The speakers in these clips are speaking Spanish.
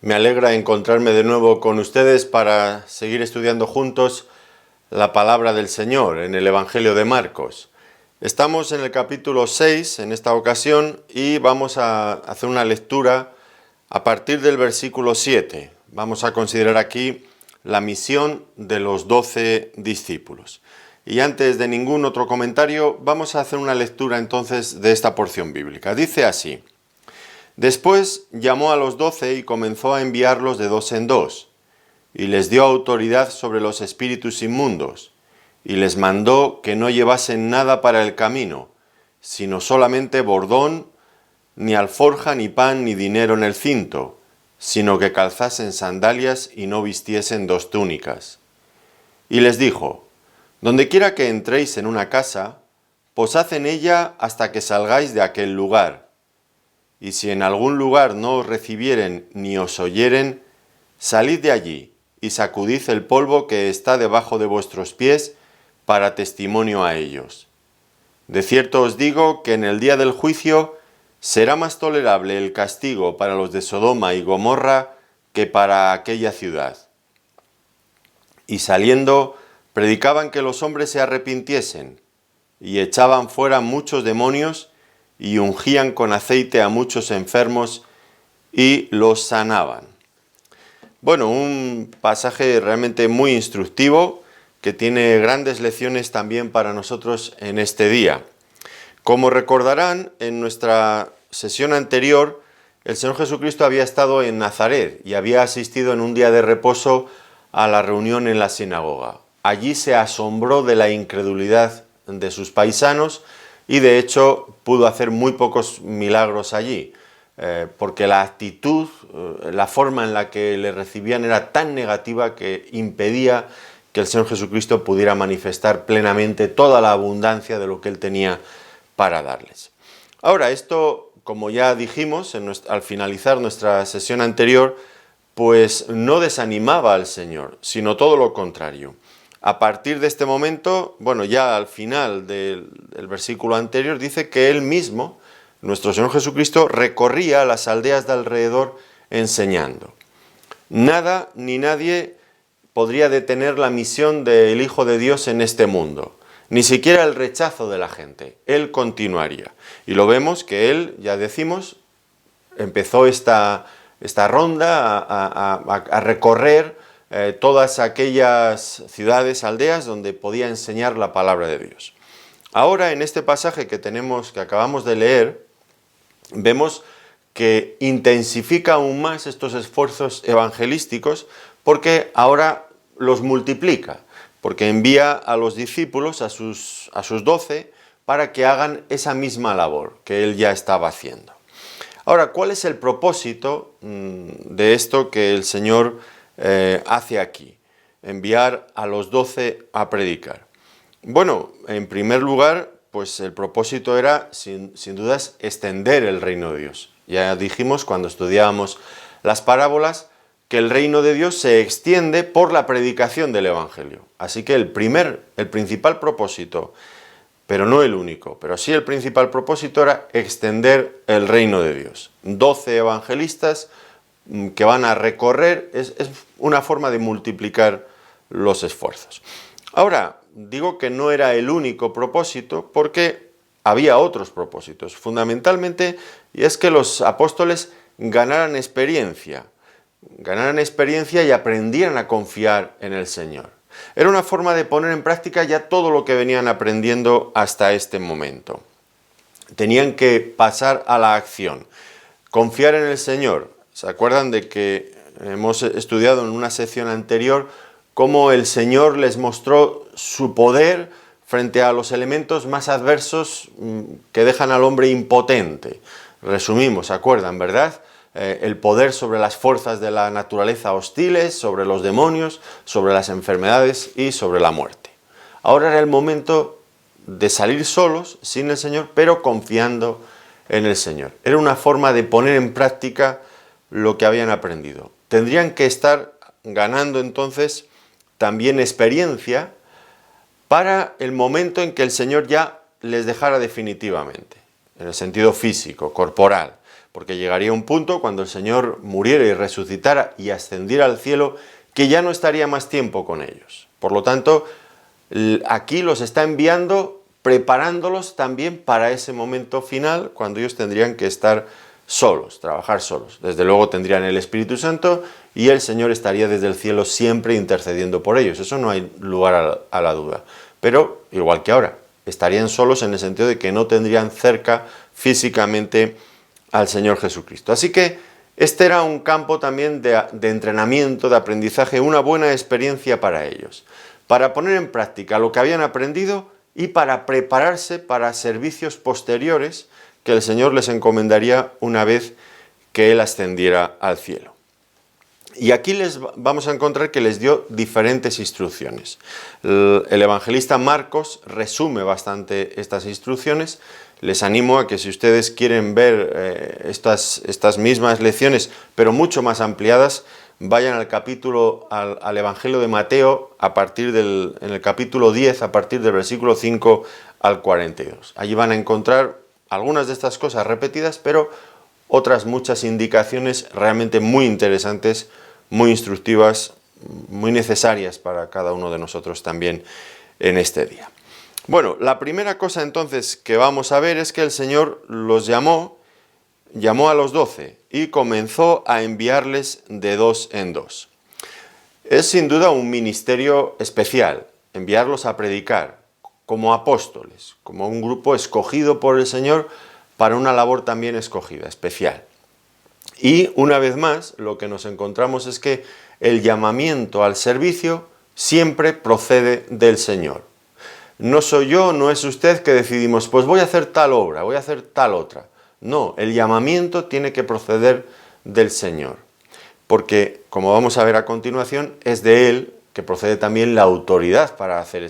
Me alegra encontrarme de nuevo con ustedes para seguir estudiando juntos la palabra del Señor en el Evangelio de Marcos. Estamos en el capítulo 6 en esta ocasión y vamos a hacer una lectura a partir del versículo 7. Vamos a considerar aquí la misión de los 12 discípulos. Y antes de ningún otro comentario, vamos a hacer una lectura entonces de esta porción bíblica. Dice así: Después llamó a los 12 y comenzó a enviarlos de dos en dos, y les dio autoridad sobre los espíritus inmundos, y les mandó que no llevasen nada para el camino, sino solamente bordón, ni alforja, ni pan, ni dinero en el cinto, sino que calzasen sandalias y no vistiesen dos túnicas. Y les dijo: Dondequiera que entréis en una casa, posad en ella hasta que salgáis de aquel lugar. Y si en algún lugar no os recibieren ni os oyeren, salid de allí y sacudid el polvo que está debajo de vuestros pies para testimonio a ellos. De cierto os digo que en el día del juicio será más tolerable el castigo para los de Sodoma y Gomorra que para aquella ciudad. Y saliendo, predicaban que los hombres se arrepintiesen, y echaban fuera muchos demonios, y ungían con aceite a muchos enfermos, y los sanaban. Bueno, un pasaje realmente muy instructivo, que tiene grandes lecciones también para nosotros en este día. Como recordarán, en nuestra sesión anterior, el Señor Jesucristo había estado en Nazaret y había asistido en un día de reposo a la reunión en la sinagoga. Allí se asombró de la incredulidad de sus paisanos y de hecho pudo hacer muy pocos milagros allí, porque la actitud, la forma en la que le recibían era tan negativa que impedía que el Señor Jesucristo pudiera manifestar plenamente toda la abundancia de lo que Él tenía para darles. Ahora, esto, como ya dijimos al finalizar nuestra sesión anterior, pues no desanimaba al Señor, sino todo lo contrario. A partir de este momento, bueno, ya al final del versículo anterior, dice que Él mismo, nuestro Señor Jesucristo, recorría las aldeas de alrededor enseñando. Nada ni nadie podría detener la misión del Hijo de Dios en este mundo, ni siquiera el rechazo de la gente. Él continuaría. Y lo vemos que Él, ya decimos, empezó esta ronda a recorrer todas aquellas ciudades, aldeas donde podía enseñar la palabra de Dios. Ahora, en este pasaje que acabamos de leer, vemos que intensifica aún más estos esfuerzos evangelísticos porque ahora los multiplica, porque envía a los discípulos, a sus 12, para que hagan esa misma labor que él ya estaba haciendo. Ahora, ¿cuál es el propósito de esto que el Señor hace aquí? Enviar a los 12 a predicar. Bueno, en primer lugar, pues el propósito era, sin dudas, extender el reino de Dios. Ya dijimos cuando estudiábamos las parábolas que el reino de Dios se extiende por la predicación del Evangelio. Así que el principal propósito, pero no el único, pero sí el principal propósito era extender el reino de Dios. 12 evangelistas que van a recorrer, es una forma de multiplicar los esfuerzos. Ahora, digo que no era el único propósito porque había otros propósitos, fundamentalmente, y es que los apóstoles ganaran experiencia y aprendieran a confiar en el Señor. Era una forma de poner en práctica ya todo lo que venían aprendiendo hasta este momento. Tenían que pasar a la acción, confiar en el Señor. ¿Se acuerdan de que hemos estudiado en una sección anterior cómo el Señor les mostró su poder frente a los elementos más adversos que dejan al hombre impotente? Resumimos, ¿se acuerdan, verdad? El poder sobre las fuerzas de la naturaleza hostiles, sobre los demonios, sobre las enfermedades y sobre la muerte. Ahora era el momento de salir solos, sin el Señor, pero confiando en el Señor. Era una forma de poner en práctica lo que habían aprendido. Tendrían que estar ganando entonces también experiencia para el momento en que el Señor ya les dejara definitivamente, en el sentido físico, corporal, porque llegaría un punto cuando el Señor muriera y resucitara y ascendiera al cielo, que ya no estaría más tiempo con ellos. Por lo tanto, aquí los está enviando, preparándolos también para ese momento final, cuando ellos tendrían que estar solos, trabajar solos. Desde luego tendrían el Espíritu Santo y el Señor estaría desde el cielo siempre intercediendo por ellos. Eso no hay lugar a la duda. Pero, igual que ahora, estarían solos en el sentido de que no tendrían cerca físicamente al Señor Jesucristo. Así que este era un campo también de entrenamiento, de aprendizaje, una buena experiencia para ellos, para poner en práctica lo que habían aprendido y para prepararse para servicios posteriores que el Señor les encomendaría una vez que Él ascendiera al cielo. Y aquí vamos a encontrar que les dio diferentes instrucciones. El evangelista Marcos resume bastante estas instrucciones. Les animo a que si ustedes quieren ver estas mismas lecciones, pero mucho más ampliadas, vayan al Evangelio de Mateo en el capítulo 10, a partir del versículo 5 al 42. Allí van a encontrar algunas de estas cosas repetidas, pero otras muchas indicaciones realmente muy interesantes, muy instructivas, muy necesarias para cada uno de nosotros también en este día. Bueno, la primera cosa entonces que vamos a ver es que el Señor los llamó a los 12 y comenzó a enviarles de dos en dos. Es sin duda un ministerio especial, enviarlos a predicar como apóstoles, como un grupo escogido por el Señor para una labor también escogida, especial. Y una vez más, lo que nos encontramos es que el llamamiento al servicio siempre procede del Señor. No soy yo, no es usted que decidimos, pues voy a hacer tal obra, voy a hacer tal otra. No, el llamamiento tiene que proceder del Señor, porque, como vamos a ver a continuación, es de Él que procede también la autoridad para hacer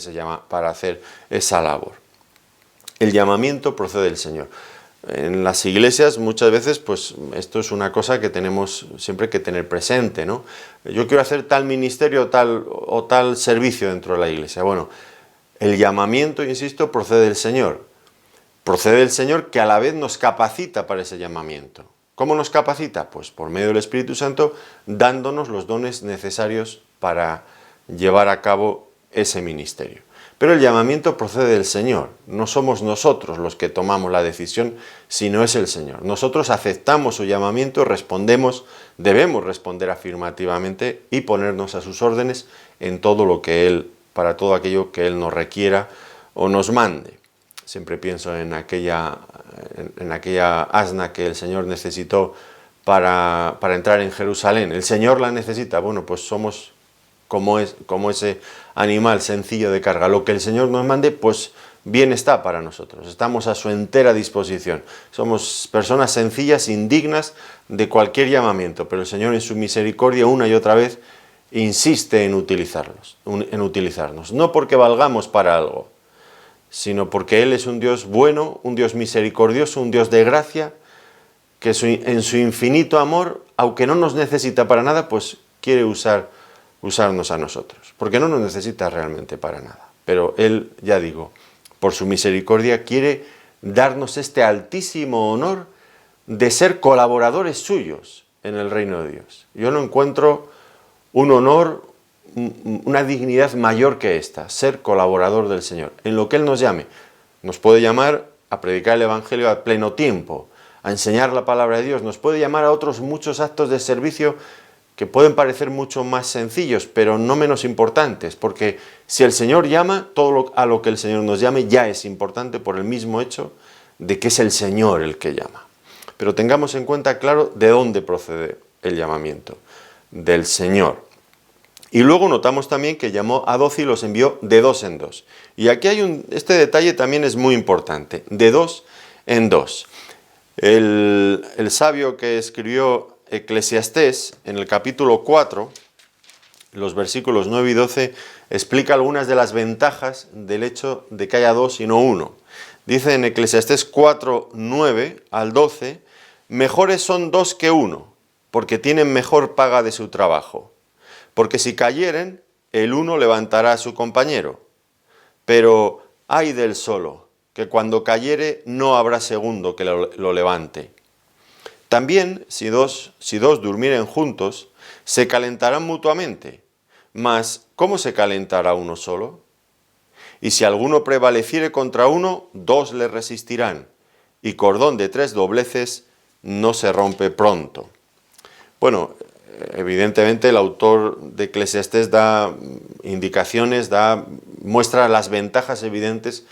esa labor. El llamamiento procede del Señor. En las iglesias muchas veces, pues esto es una cosa que tenemos siempre que tener presente, ¿no? Yo quiero hacer tal ministerio o tal servicio dentro de la iglesia. Bueno, el llamamiento, insisto, procede del Señor. Procede del Señor, que a la vez nos capacita para ese llamamiento. ¿Cómo nos capacita? Pues por medio del Espíritu Santo, dándonos los dones necesarios para llevar a cabo ese ministerio. Pero el llamamiento procede del Señor. No somos nosotros los que tomamos la decisión, sino es el Señor. Nosotros aceptamos su llamamiento, debemos responder afirmativamente y ponernos a sus órdenes en todo lo que Él, para todo aquello que Él nos requiera o nos mande. Siempre pienso en aquella asna que el Señor necesitó para entrar en Jerusalén. El Señor la necesita. Bueno, pues somos como ese animal sencillo de carga. Lo que el Señor nos mande, pues bien está para nosotros. Estamos a su entera disposición. Somos personas sencillas, indignas de cualquier llamamiento, pero el Señor en su misericordia una y otra vez insiste en utilizarnos. No porque valgamos para algo, sino porque Él es un Dios bueno, un Dios misericordioso, un Dios de gracia, que en su infinito amor, aunque no nos necesita para nada, pues quiere usarnos a nosotros, porque no nos necesita realmente para nada. Pero Él, ya digo, por su misericordia quiere darnos este altísimo honor de ser colaboradores suyos en el reino de Dios. Yo no encuentro un honor, una dignidad mayor que esta, ser colaborador del Señor. En lo que Él nos llame, nos puede llamar a predicar el Evangelio a pleno tiempo, a enseñar la palabra de Dios, nos puede llamar a otros muchos actos de servicio que pueden parecer mucho más sencillos, pero no menos importantes, porque si el Señor llama, a lo que el Señor nos llame ya es importante por el mismo hecho de que es el Señor el que llama. Pero tengamos en cuenta, claro, de dónde procede el llamamiento, del Señor. Y luego notamos también que llamó a 12 y los envió de dos en dos. Y aquí este detalle también es muy importante, de dos en dos. El sabio que escribió Eclesiastés, en el capítulo 4, los versículos 9 y 12, explica algunas de las ventajas del hecho de que haya dos y no uno. Dice en Eclesiastés 4, 9 al 12, mejores son dos que uno, porque tienen mejor paga de su trabajo. Porque si cayeren, el uno levantará a su compañero. Pero ay del solo, que cuando cayere no habrá segundo que lo levante. También, si dos durmieren juntos, se calentarán mutuamente. Mas, ¿cómo se calentará uno solo? Y si alguno prevaleciere contra uno, dos le resistirán, y cordón de 3 dobleces no se rompe pronto. Bueno, evidentemente el autor de Eclesiastés da indicaciones, muestra las ventajas evidentes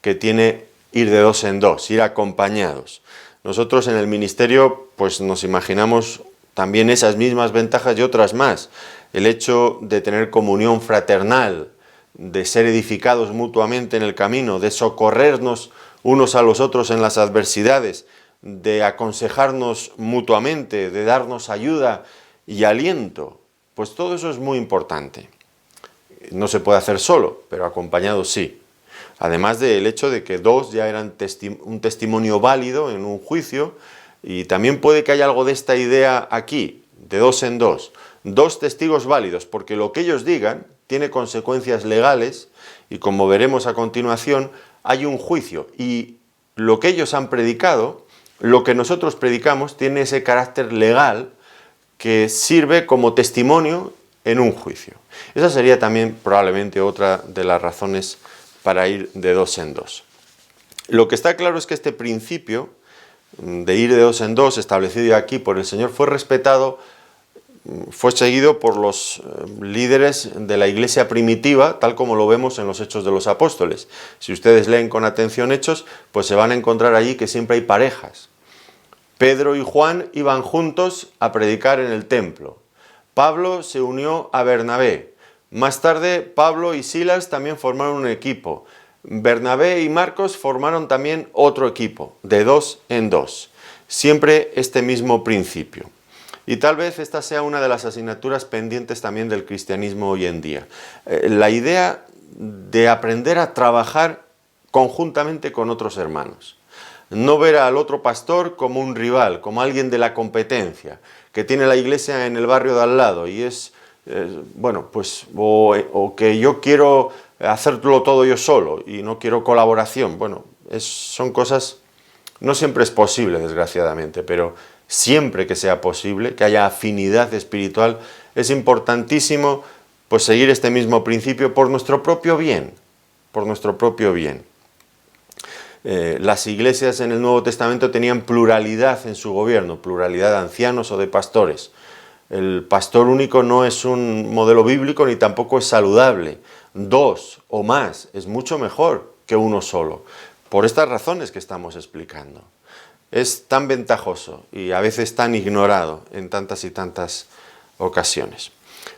que tiene ir de 2 en 2, ir acompañados. Nosotros en el ministerio pues nos imaginamos también esas mismas ventajas y otras más. El hecho de tener comunión fraternal, de ser edificados mutuamente en el camino, de socorrernos unos a los otros en las adversidades, de aconsejarnos mutuamente, de darnos ayuda y aliento, pues todo eso es muy importante. No se puede hacer solo, pero acompañado sí. Además del hecho de que 2 ya eran un testimonio válido en un juicio, y también puede que haya algo de esta idea aquí, de 2 en 2. 2 testigos válidos, porque lo que ellos digan tiene consecuencias legales, y como veremos a continuación, hay un juicio, y lo que ellos han predicado, lo que nosotros predicamos, tiene ese carácter legal que sirve como testimonio en un juicio. Esa sería también probablemente otra de las razones para ir de 2 en 2. Lo que está claro es que este principio de ir de 2 en 2, establecido aquí por el Señor, fue respetado, fue seguido por los líderes de la iglesia primitiva, tal como lo vemos en los Hechos de los Apóstoles. Si ustedes leen con atención Hechos, pues se van a encontrar allí que siempre hay parejas. Pedro y Juan iban juntos a predicar en el templo. Pablo se unió a Bernabé. Más tarde, Pablo y Silas también formaron un equipo. Bernabé y Marcos formaron también otro equipo, de 2 en 2. Siempre este mismo principio. Y tal vez esta sea una de las asignaturas pendientes también del cristianismo hoy en día. La idea de aprender a trabajar conjuntamente con otros hermanos. No ver al otro pastor como un rival, como alguien de la competencia, que tiene la iglesia en el barrio de al lado y es, o que yo quiero hacerlo todo yo solo y no quiero colaboración. Bueno, son cosas, no siempre es posible, desgraciadamente, pero siempre que sea posible, que haya afinidad espiritual, es importantísimo pues seguir este mismo principio por nuestro propio bien, por nuestro propio bien. Las iglesias en el Nuevo Testamento tenían pluralidad en su gobierno, pluralidad de ancianos o de pastores. El pastor único no es un modelo bíblico ni tampoco es saludable. 2 o más es mucho mejor que uno solo, por estas razones que estamos explicando. Es tan ventajoso y a veces tan ignorado en tantas y tantas ocasiones.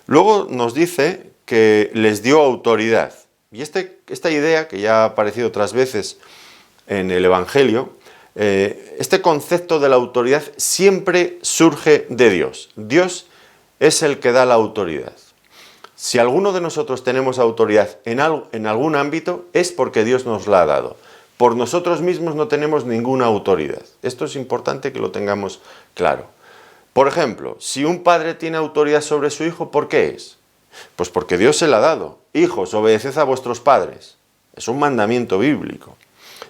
Luego nos dice que les dio autoridad. Y esta idea, que ya ha aparecido otras veces en el Evangelio, este concepto de la autoridad siempre surge de Dios. Dios es el que da la autoridad. Si alguno de nosotros tenemos autoridad en algún ámbito, es porque Dios nos la ha dado. Por nosotros mismos no tenemos ninguna autoridad. Esto es importante que lo tengamos claro. Por ejemplo, si un padre tiene autoridad sobre su hijo, ¿por qué es? Pues porque Dios se la ha dado. Hijos, obedeced a vuestros padres. Es un mandamiento bíblico.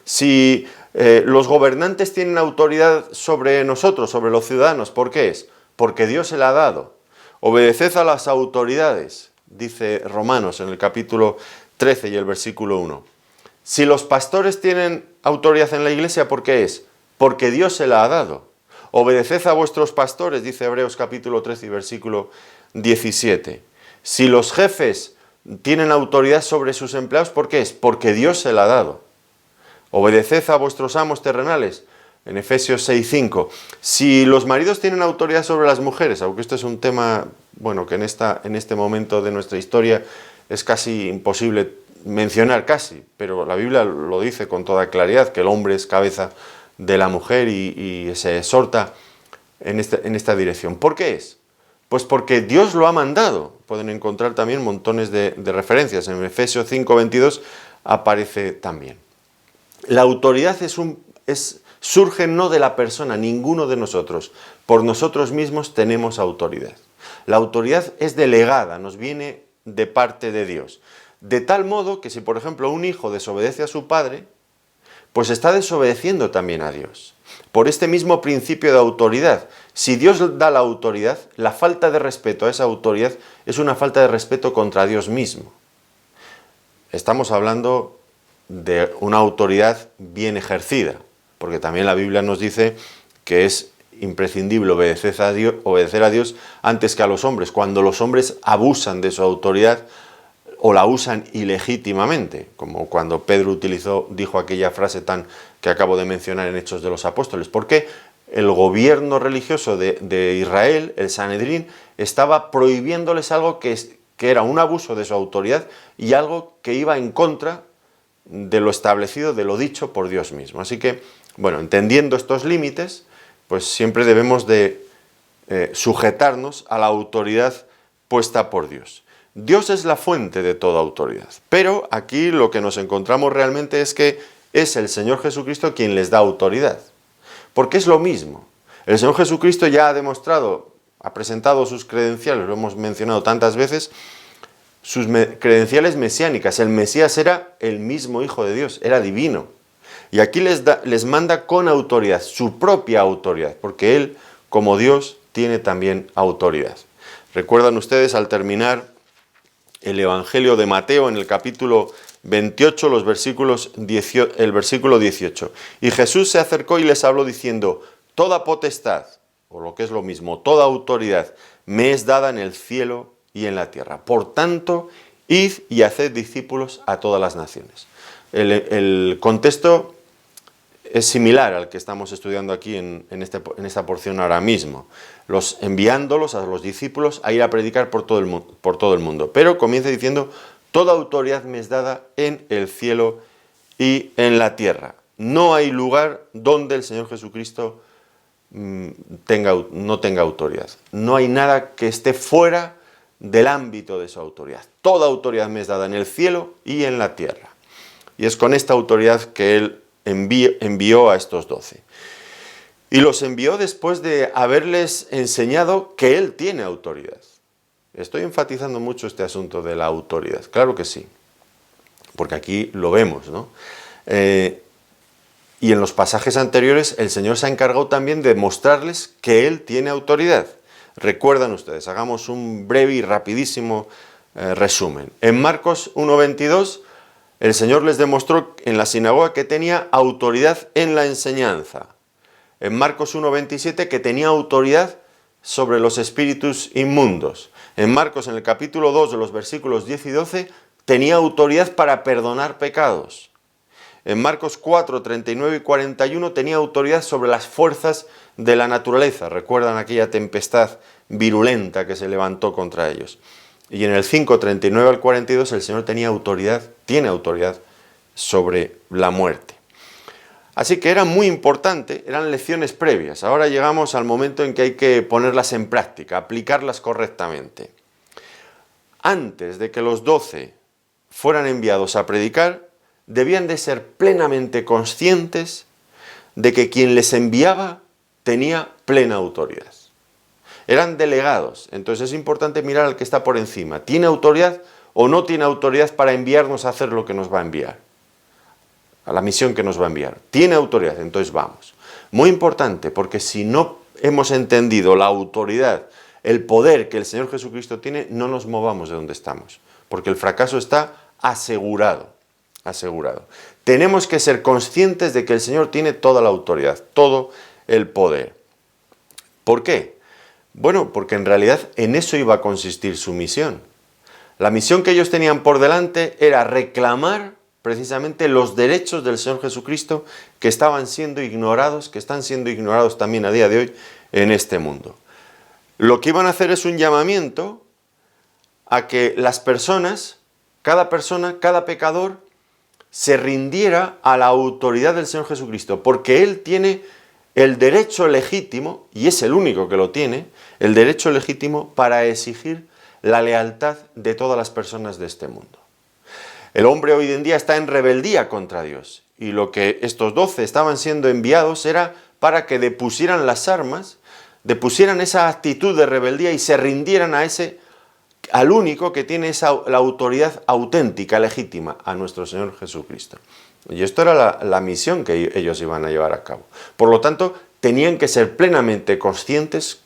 Si los gobernantes tienen autoridad sobre nosotros, sobre los ciudadanos, ¿por qué es? Porque Dios se la ha dado. Obedeced a las autoridades, dice Romanos en el capítulo 13 y el versículo 1. Si los pastores tienen autoridad en la iglesia, ¿por qué es? Porque Dios se la ha dado. Obedeced a vuestros pastores, dice Hebreos capítulo 13 y versículo 17. Si los jefes tienen autoridad sobre sus empleados, ¿por qué es? Porque Dios se la ha dado. Obedeced a vuestros amos terrenales, en Efesios 6:5. Si los maridos tienen autoridad sobre las mujeres, aunque esto es un tema, que en este momento de nuestra historia es casi imposible mencionar, pero la Biblia lo dice con toda claridad, que el hombre es cabeza de la mujer y se exhorta en esta dirección. ¿Por qué es? Pues porque Dios lo ha mandado. Pueden encontrar también montones de referencias. En Efesios 5:22 aparece también. La autoridad surge no de la persona, ninguno de nosotros. Por nosotros mismos tenemos autoridad. La autoridad es delegada, nos viene de parte de Dios. De tal modo que si, por ejemplo, un hijo desobedece a su padre, pues está desobedeciendo también a Dios. Por este mismo principio de autoridad. Si Dios da la autoridad, la falta de respeto a esa autoridad es una falta de respeto contra Dios mismo. Estamos hablando de una autoridad bien ejercida, porque también la Biblia nos dice que es imprescindible obedecer a Dios antes que a los hombres, cuando los hombres abusan de su autoridad o la usan ilegítimamente, como cuando Pedro dijo aquella frase que acabo de mencionar en Hechos de los Apóstoles, porque el gobierno religioso de Israel, el Sanedrín, estaba prohibiéndoles algo que era un abuso de su autoridad y algo que iba en contra de lo establecido, de lo dicho por Dios mismo. Así que, bueno, entendiendo estos límites, pues siempre debemos de sujetarnos a la autoridad puesta por Dios. Dios es la fuente de toda autoridad, pero aquí lo que nos encontramos realmente es que es el Señor Jesucristo quien les da autoridad, porque es lo mismo. El Señor Jesucristo ya ha demostrado, ha presentado sus credenciales, lo hemos mencionado tantas veces, sus credenciales mesiánicas. El Mesías era el mismo Hijo de Dios, era divino. Y aquí les manda con autoridad, su propia autoridad, porque Él, como Dios, tiene también autoridad. Recuerdan ustedes al terminar el Evangelio de Mateo en el capítulo 28, el versículo 18. Y Jesús se acercó y les habló diciendo, toda potestad, o lo que es lo mismo, toda autoridad, me es dada en el cielo y en la tierra. Por tanto, id y haced discípulos a todas las naciones. El contexto es similar al que estamos estudiando aquí en esta porción ahora mismo, enviándolos a los discípulos a ir a predicar por todo el mundo. Pero comienza diciendo, toda autoridad me es dada en el cielo y en la tierra. No hay lugar donde el Señor Jesucristo no tenga autoridad. No hay nada que esté fuera del ámbito de su autoridad. Toda autoridad me es dada en el cielo y en la tierra. Y es con esta autoridad que Él envió a estos 12. Y los envió después de haberles enseñado que Él tiene autoridad. Estoy enfatizando mucho este asunto de la autoridad, claro que sí, porque aquí lo vemos, ¿no? Y en los pasajes anteriores el Señor se ha encargado también de mostrarles que Él tiene autoridad. Recuerdan ustedes, hagamos un breve y rapidísimo resumen. En Marcos 1:22, el Señor les demostró en la sinagoga que tenía autoridad en la enseñanza. En Marcos 1:27 que tenía autoridad sobre los espíritus inmundos. En Marcos, en el capítulo 2, de los versículos 10 y 12, tenía autoridad para perdonar pecados. En Marcos 4, 39 y 41 tenía autoridad sobre las fuerzas de la naturaleza. Recuerdan aquella tempestad virulenta que se levantó contra ellos. Y en el 5, 39 al 42 el Señor tiene autoridad sobre la muerte. Así que era muy importante, eran lecciones previas. Ahora llegamos al momento en que hay que ponerlas en práctica, aplicarlas correctamente. Antes de que los 12 fueran enviados a predicar, debían de ser plenamente conscientes de que quien les enviaba tenía plena autoridad. Eran delegados, entonces es importante mirar al que está por encima. ¿Tiene autoridad o no tiene autoridad para enviarnos a hacer lo que nos va a enviar? A la misión que nos va a enviar. Tiene autoridad, entonces vamos. Muy importante, porque si no hemos entendido la autoridad, el poder que el Señor Jesucristo tiene, no nos movamos de donde estamos, porque el fracaso está asegurado. Tenemos que ser conscientes de que el Señor tiene toda la autoridad, todo el poder. ¿Por qué? Bueno, porque en realidad en eso iba a consistir su misión. La misión que ellos tenían por delante era reclamar precisamente los derechos del Señor Jesucristo que estaban siendo ignorados, que están siendo ignorados también a día de hoy en este mundo. Lo que iban a hacer es un llamamiento a que las personas, cada pecador, se rindiera a la autoridad del Señor Jesucristo, porque Él tiene el derecho legítimo, y es el único que lo tiene, el derecho legítimo para exigir la lealtad de todas las personas de este mundo. El hombre hoy en día está en rebeldía contra Dios, y lo que estos 12 estaban siendo enviados era para que depusieran las armas, depusieran esa actitud de rebeldía y se rindieran a ese al único que tiene la autoridad auténtica, legítima, a nuestro Señor Jesucristo. Y esto era la misión que ellos iban a llevar a cabo. Por lo tanto, tenían que ser plenamente conscientes,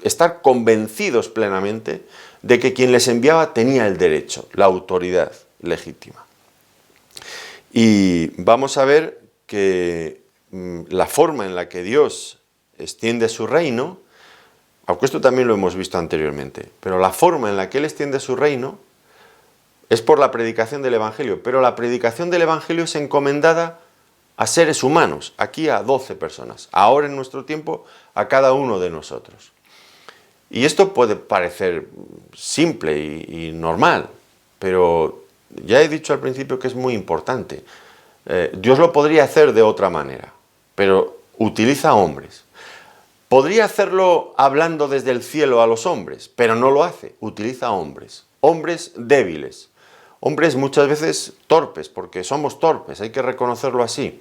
estar convencidos plenamente de que quien les enviaba tenía el derecho, la autoridad legítima. Y vamos a ver que la forma en la que Dios extiende su reino, aunque esto también lo hemos visto anteriormente, pero la forma en la que Él extiende su reino es por la predicación del Evangelio, pero la predicación del Evangelio es encomendada a seres humanos, aquí a 12 personas, ahora en nuestro tiempo a cada uno de nosotros. Y esto puede parecer simple y normal, pero ya he dicho al principio que es muy importante. Dios lo podría hacer de otra manera, pero utiliza hombres. Podría hacerlo hablando desde el cielo a los hombres, pero no lo hace, utiliza hombres, hombres débiles, hombres muchas veces torpes, porque somos torpes, hay que reconocerlo así,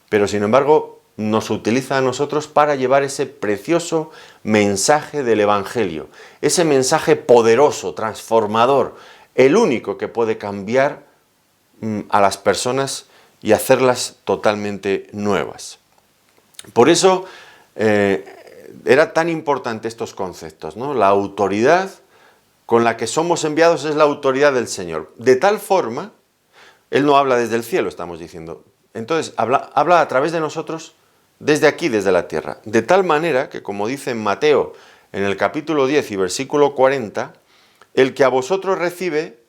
pero sin embargo nos utiliza a nosotros para llevar ese precioso mensaje del Evangelio, ese mensaje poderoso, transformador, el único que puede cambiar a las personas y hacerlas totalmente nuevas. Por eso era tan importante estos conceptos, ¿no? La autoridad con la que somos enviados es la autoridad del Señor. De tal forma, Él no habla desde el cielo, estamos diciendo. Entonces, habla a través de nosotros desde aquí, desde la tierra. De tal manera que, como dice en Mateo, en el capítulo 10 y versículo 40, el que a vosotros recibe,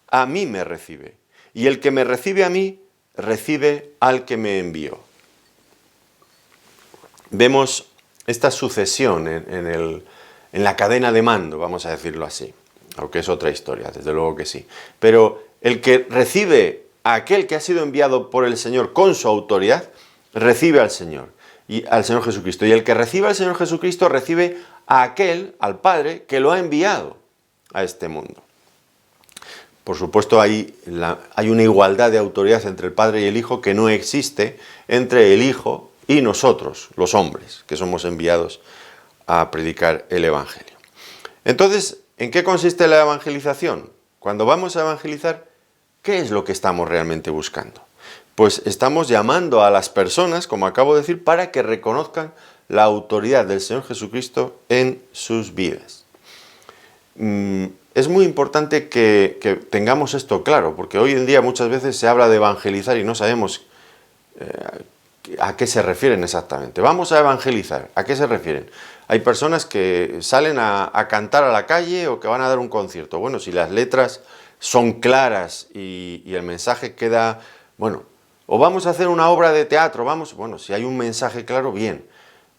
a mí me recibe. Y el que me recibe a mí, recibe al que me envió. Vemos esta sucesión en la cadena de mando, vamos a decirlo así, aunque es otra historia, desde luego que sí. Pero el que recibe a aquel que ha sido enviado por el Señor con su autoridad, recibe al Señor, y al Señor Jesucristo. Y el que recibe al Señor Jesucristo recibe a aquel, al Padre, que lo ha enviado a este mundo. Por supuesto, hay una igualdad de autoridad entre el Padre y el Hijo que no existe entre el Hijo y nosotros, los hombres, que somos enviados a predicar el Evangelio. Entonces, ¿en qué consiste la evangelización? Cuando vamos a evangelizar, ¿qué es lo que estamos realmente buscando? Pues estamos llamando a las personas, como acabo de decir, para que reconozcan la autoridad del Señor Jesucristo en sus vidas. Es muy importante que tengamos esto claro, porque hoy en día muchas veces se habla de evangelizar y no sabemos ¿a qué se refieren exactamente? Vamos a evangelizar. ¿A qué se refieren? Hay personas que salen a cantar a la calle o que van a dar un concierto. Bueno, si las letras son claras y el mensaje queda... Bueno, o vamos a hacer una obra de teatro, bueno, si hay un mensaje claro, bien.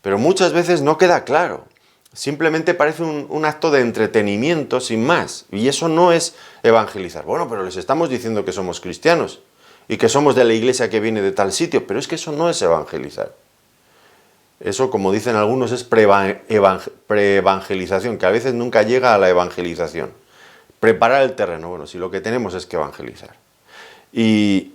Pero muchas veces no queda claro. Simplemente parece un acto de entretenimiento sin más. Y eso no es evangelizar. Bueno, pero les estamos diciendo que somos cristianos y que somos de la iglesia que viene de tal sitio, pero es que eso no es evangelizar. Eso, como dicen algunos, es pre-evangelización, que a veces nunca llega a la evangelización. Preparar el terreno, bueno, si lo que tenemos es que evangelizar. Y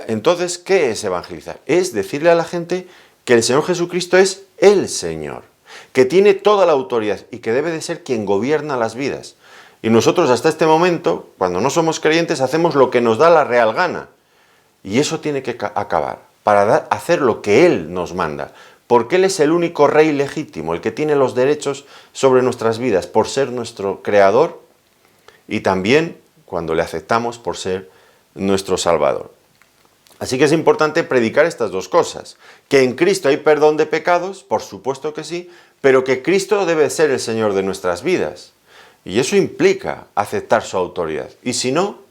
entonces, ¿qué es evangelizar? Es decirle a la gente que el Señor Jesucristo es el Señor, que tiene toda la autoridad y que debe de ser quien gobierna las vidas. Y nosotros hasta este momento, cuando no somos creyentes, hacemos lo que nos da la real gana. Y eso tiene que acabar, para hacer lo que Él nos manda, porque Él es el único Rey legítimo, el que tiene los derechos sobre nuestras vidas, por ser nuestro Creador y también, cuando le aceptamos, por ser nuestro Salvador. Así que es importante predicar estas dos cosas, que en Cristo hay perdón de pecados, por supuesto que sí, pero que Cristo debe ser el Señor de nuestras vidas. Y eso implica aceptar su autoridad. Y si no,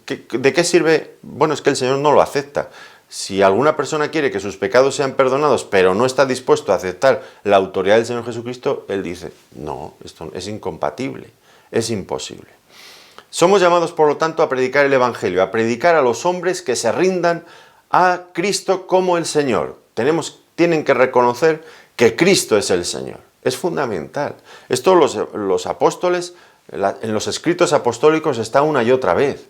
¿de qué sirve? Bueno, es que el Señor no lo acepta. Si alguna persona quiere que sus pecados sean perdonados, pero no está dispuesto a aceptar la autoridad del Señor Jesucristo, Él dice, no, esto es incompatible, es imposible. Somos llamados, por lo tanto, a predicar el Evangelio, a predicar a los hombres que se rindan a Cristo como el Señor. Tienen que reconocer que Cristo es el Señor. Es fundamental. Esto los apóstoles, en los escritos apostólicos está una y otra vez.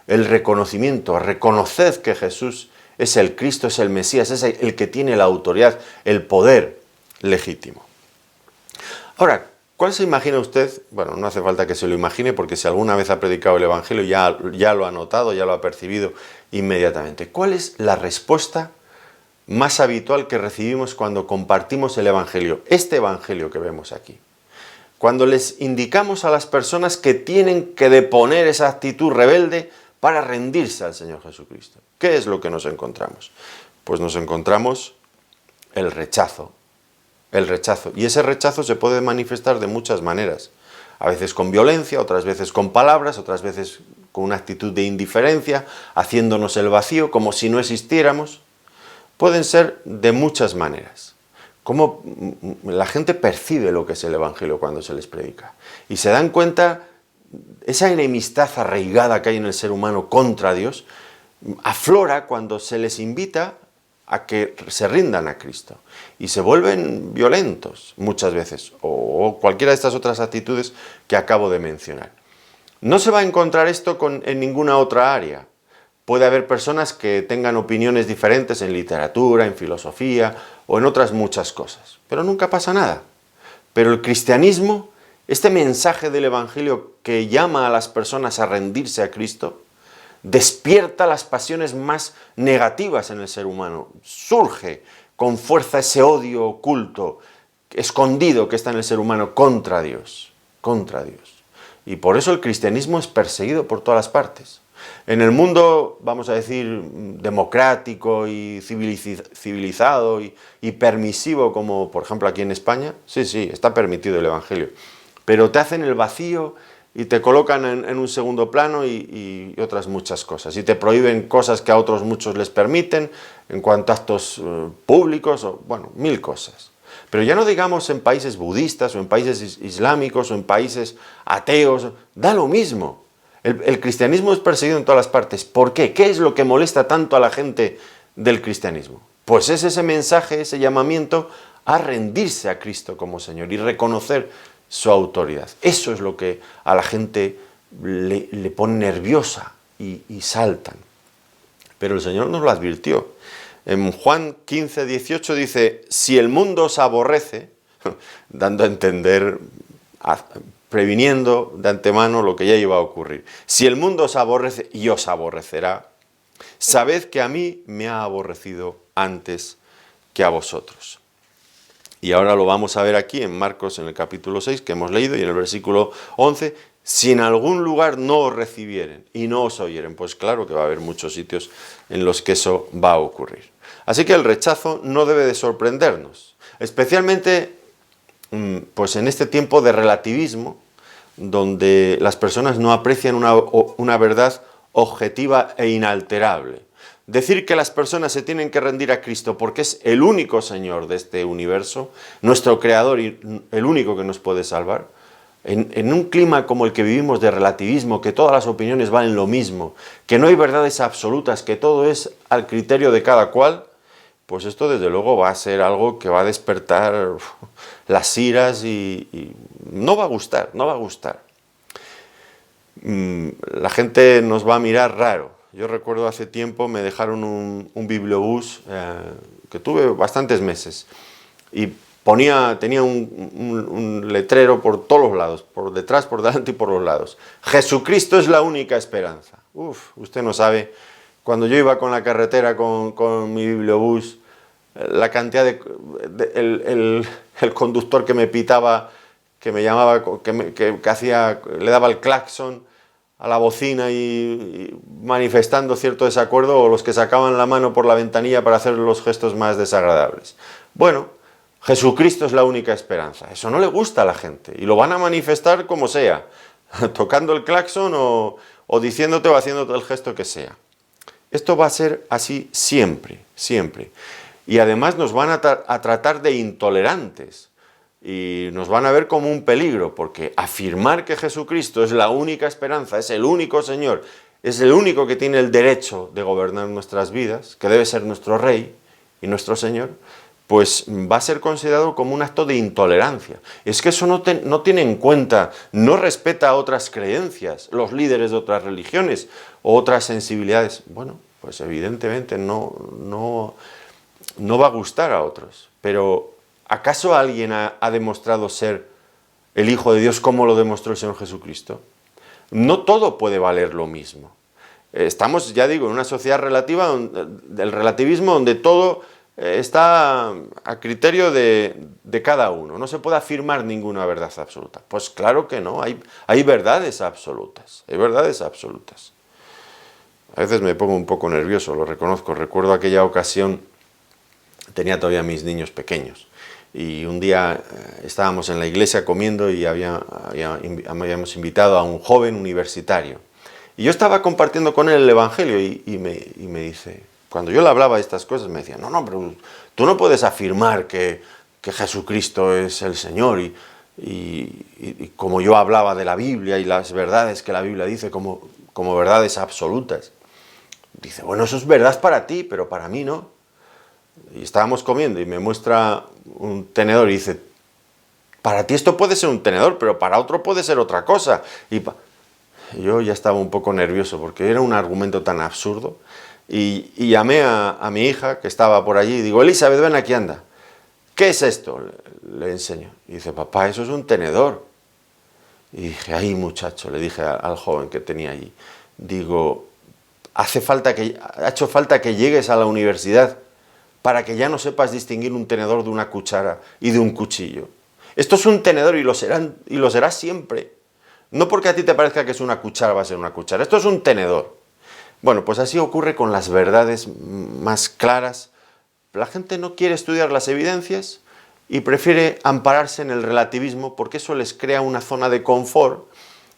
El reconocimiento, reconoced que Jesús es el Cristo, es el Mesías, es el que tiene la autoridad, el poder legítimo. Ahora, ¿Cuál se imagina usted? Bueno, no hace falta que se lo imagine porque si alguna vez ha predicado el Evangelio ya lo ha notado, ya lo ha percibido inmediatamente. ¿Cuál es la respuesta más habitual que recibimos cuando compartimos el Evangelio? Este Evangelio que vemos aquí. Cuando les indicamos a las personas que tienen que deponer esa actitud rebelde para rendirse al Señor Jesucristo. ¿Qué es lo que nos encontramos? Pues nos encontramos el rechazo. El rechazo. Y ese rechazo se puede manifestar de muchas maneras. A veces con violencia, otras veces con palabras, otras veces con una actitud de indiferencia, haciéndonos el vacío, como si no existiéramos. Pueden ser de muchas maneras. Cómo la gente percibe lo que es el Evangelio cuando se les predica. Y se dan cuenta, esa enemistad arraigada que hay en el ser humano contra Dios, aflora cuando se les invita a que se rindan a Cristo. Y se vuelven violentos muchas veces, o cualquiera de estas otras actitudes que acabo de mencionar. No se va a encontrar esto en ninguna otra área. Puede haber personas que tengan opiniones diferentes en literatura, en filosofía o en otras muchas cosas, pero nunca pasa nada. Pero el cristianismo, este mensaje del Evangelio que llama a las personas a rendirse a Cristo, despierta las pasiones más negativas en el ser humano. Surge con fuerza ese odio oculto, escondido que está en el ser humano contra Dios, contra Dios. Y por eso el cristianismo es perseguido por todas las partes. En el mundo, vamos a decir, democrático y civilizado y permisivo, como por ejemplo aquí en España, sí, está permitido el Evangelio, pero te hacen el vacío y te colocan en un segundo plano y otras muchas cosas. Y te prohíben cosas que a otros muchos les permiten, en cuanto a actos públicos, o bueno, mil cosas. Pero ya no digamos en países budistas, o en países islámicos, o en países ateos, da lo mismo. El cristianismo es perseguido en todas las partes. ¿Por qué? ¿Qué es lo que molesta tanto a la gente del cristianismo? Pues es ese mensaje, ese llamamiento a rendirse a Cristo como Señor y reconocer su autoridad. Eso es lo que a la gente le pone nerviosa y saltan. Pero el Señor nos lo advirtió. En Juan 15, 18 dice, si el mundo os aborrece, dando a entender, previniendo de antemano lo que ya iba a ocurrir. Si el mundo os aborrece y os aborrecerá, sabed que a mí me ha aborrecido antes que a vosotros. Y ahora lo vamos a ver aquí en Marcos, en el capítulo 6, que hemos leído, y en el versículo 11, si en algún lugar no os recibieren y no os oyeren, pues claro que va a haber muchos sitios en los que eso va a ocurrir. Así que el rechazo no debe de sorprendernos, especialmente pues en este tiempo de relativismo, donde las personas no aprecian una verdad objetiva e inalterable. Decir que las personas se tienen que rendir a Cristo porque es el único Señor de este universo, nuestro Creador y el único que nos puede salvar, en un clima como el que vivimos de relativismo, que todas las opiniones valen lo mismo, que no hay verdades absolutas, que todo es al criterio de cada cual, pues esto desde luego va a ser algo que va a despertar las iras y no va a gustar, no va a gustar. La gente nos va a mirar raro. Yo recuerdo hace tiempo me dejaron un bibliobús que tuve bastantes meses y tenía un letrero por todos los lados, por detrás, por delante y por los lados. Jesucristo es la única esperanza. Usted no sabe, cuando yo iba con la carretera con mi bibliobús, la cantidad el conductor que me pitaba, que me llamaba, le daba el claxon a la bocina y manifestando cierto desacuerdo, o los que sacaban la mano por la ventanilla para hacer los gestos más desagradables. Bueno, Jesucristo es la única esperanza. Eso no le gusta a la gente y lo van a manifestar como sea, tocando el claxon o diciéndote o haciéndote el gesto que sea. Esto va a ser así siempre, siempre. Y además nos van a tratar de intolerantes. Y nos van a ver como un peligro, porque afirmar que Jesucristo es la única esperanza, es el único Señor, es el único que tiene el derecho de gobernar nuestras vidas, que debe ser nuestro Rey y nuestro Señor, pues va a ser considerado como un acto de intolerancia. Es que eso no tiene en cuenta, no respeta a otras creencias, los líderes de otras religiones o otras sensibilidades. Bueno, pues evidentemente no va a gustar a otros, pero ¿acaso alguien ha demostrado ser el Hijo de Dios como lo demostró el Señor Jesucristo. No todo puede valer lo mismo. Estamos, ya digo, en una sociedad relativa, del relativismo, donde todo está a criterio de cada uno. No se puede afirmar ninguna verdad absoluta. Pues claro que no, hay verdades absolutas, hay verdades absolutas. A veces me pongo un poco nervioso, lo reconozco. Recuerdo aquella ocasión, tenía todavía mis niños pequeños, y un día estábamos en la iglesia comiendo y habíamos invitado a un joven universitario. Y yo estaba compartiendo con él el Evangelio y me dice, cuando yo le hablaba de estas cosas, me decía, no, pero tú no puedes afirmar que Jesucristo es el Señor y como yo hablaba de la Biblia y las verdades que la Biblia dice como verdades absolutas. Dice, bueno, eso es verdad para ti, pero para mí no. Y estábamos comiendo y me muestra un tenedor y dice, para ti esto puede ser un tenedor, pero para otro puede ser otra cosa. Y yo ya estaba un poco nervioso porque era un argumento tan absurdo. Y llamé a mi hija, que estaba por allí, y digo, Elizabeth, ven aquí, anda. ¿Qué es esto? Le enseño. Y dice, papá, eso es un tenedor. Y dije, ay, muchacho, le dije al joven que tenía allí. Digo, ha hecho falta que llegues a la universidad para que ya no sepas distinguir un tenedor de una cuchara y de un cuchillo. Esto es un tenedor y lo será siempre. No porque a ti te parezca que es una cuchara va a ser una cuchara. Esto es un tenedor. Bueno, pues así ocurre con las verdades más claras. La gente no quiere estudiar las evidencias y prefiere ampararse en el relativismo porque eso les crea una zona de confort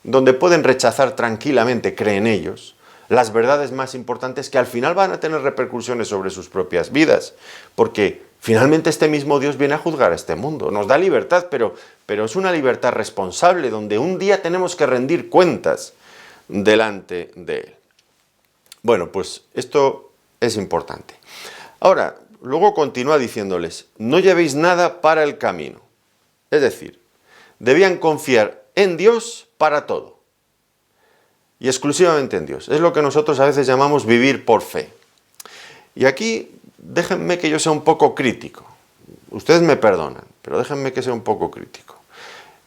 donde pueden rechazar tranquilamente, creen ellos, las verdades más importantes que al final van a tener repercusiones sobre sus propias vidas, porque finalmente este mismo Dios viene a juzgar a este mundo, nos da libertad, pero es una libertad responsable, donde un día tenemos que rendir cuentas delante de Él. Bueno, pues esto es importante. Ahora, luego continúa diciéndoles, no llevéis nada para el camino. Es decir, debían confiar en Dios para todo. Y exclusivamente en Dios. Es lo que nosotros a veces llamamos vivir por fe. Y aquí déjenme que yo sea un poco crítico. Ustedes me perdonan, pero déjenme que sea un poco crítico.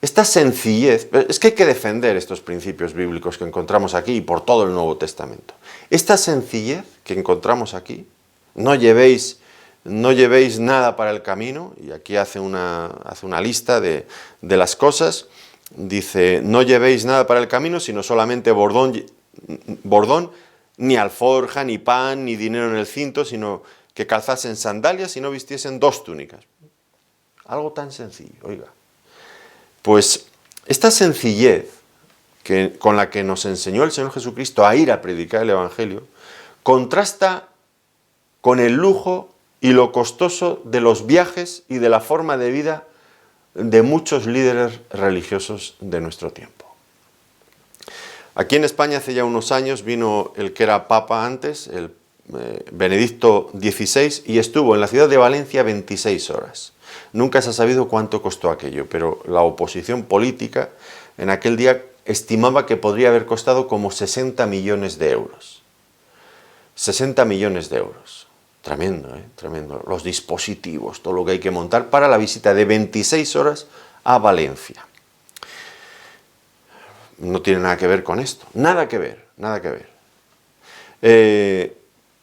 Esta sencillez, es que hay que defender estos principios bíblicos que encontramos aquí y por todo el Nuevo Testamento. Esta sencillez que encontramos aquí, no llevéis nada para el camino, y aquí hace una lista de las cosas. Dice, no llevéis nada para el camino, sino solamente bordón, ni alforja, ni pan, ni dinero en el cinto, sino que calzasen sandalias y no vistiesen 2 túnicas. Algo tan sencillo, oiga. Pues esta sencillez con la que nos enseñó el Señor Jesucristo a ir a predicar el Evangelio, contrasta con el lujo y lo costoso de los viajes y de la forma de vida de muchos líderes religiosos de nuestro tiempo. Aquí en España hace ya unos años vino el que era papa antes, el Benedicto XVI, y estuvo en la ciudad de Valencia 26 horas. Nunca se ha sabido cuánto costó aquello, pero la oposición política en aquel día estimaba que podría haber costado como 60 millones de euros. 60 millones de euros. Tremendo, tremendo. Los dispositivos, todo lo que hay que montar para la visita de 26 horas a Valencia. No tiene nada que ver con esto. Nada que ver, nada que ver.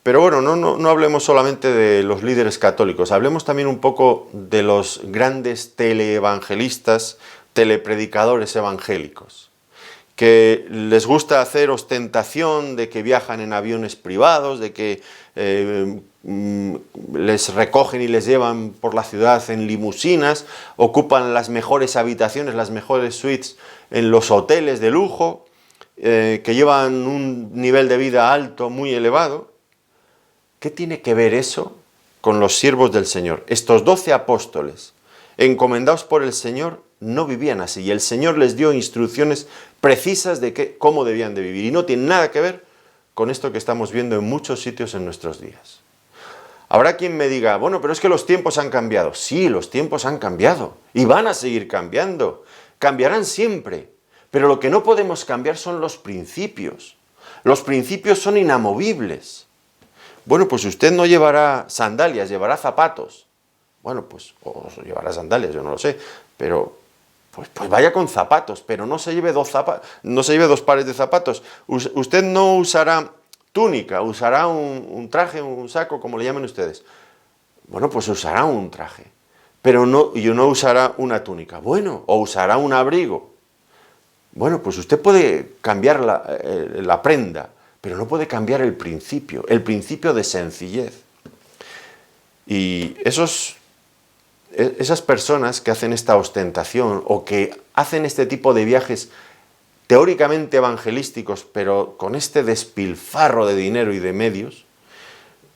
Pero bueno, no hablemos solamente de los líderes católicos. Hablemos también un poco de los grandes teleevangelistas, telepredicadores evangélicos, que les gusta hacer ostentación de que viajan en aviones privados, de que les recogen y les llevan por la ciudad en limusinas, ocupan las mejores habitaciones, las mejores suites en los hoteles de lujo, que llevan un nivel de vida alto, muy elevado. ¿Qué tiene que ver eso con los siervos del Señor? Estos 12 apóstoles, encomendados por el Señor, no vivían así, y el Señor les dio instrucciones precisas de cómo debían de vivir, y no tiene nada que ver con esto que estamos viendo en muchos sitios en nuestros días. Habrá quien me diga, bueno, pero es que los tiempos han cambiado. Sí, los tiempos han cambiado, y van a seguir cambiando, cambiarán siempre, pero lo que no podemos cambiar son los principios. Los principios son inamovibles. Bueno, pues usted no llevará sandalias, llevará zapatos. Bueno, pues o llevará sandalias, yo no lo sé, pero Pues vaya con zapatos, pero no se lleve no se lleve dos pares de zapatos. Usted no usará túnica, usará un traje, un saco, como le llamen ustedes. Bueno, pues usará un traje, pero no usará una túnica. Bueno, o usará un abrigo. Bueno, pues usted puede cambiar la prenda, pero no puede cambiar el principio de sencillez. Y esas personas que hacen esta ostentación o que hacen este tipo de viajes teóricamente evangelísticos, pero con este despilfarro de dinero y de medios,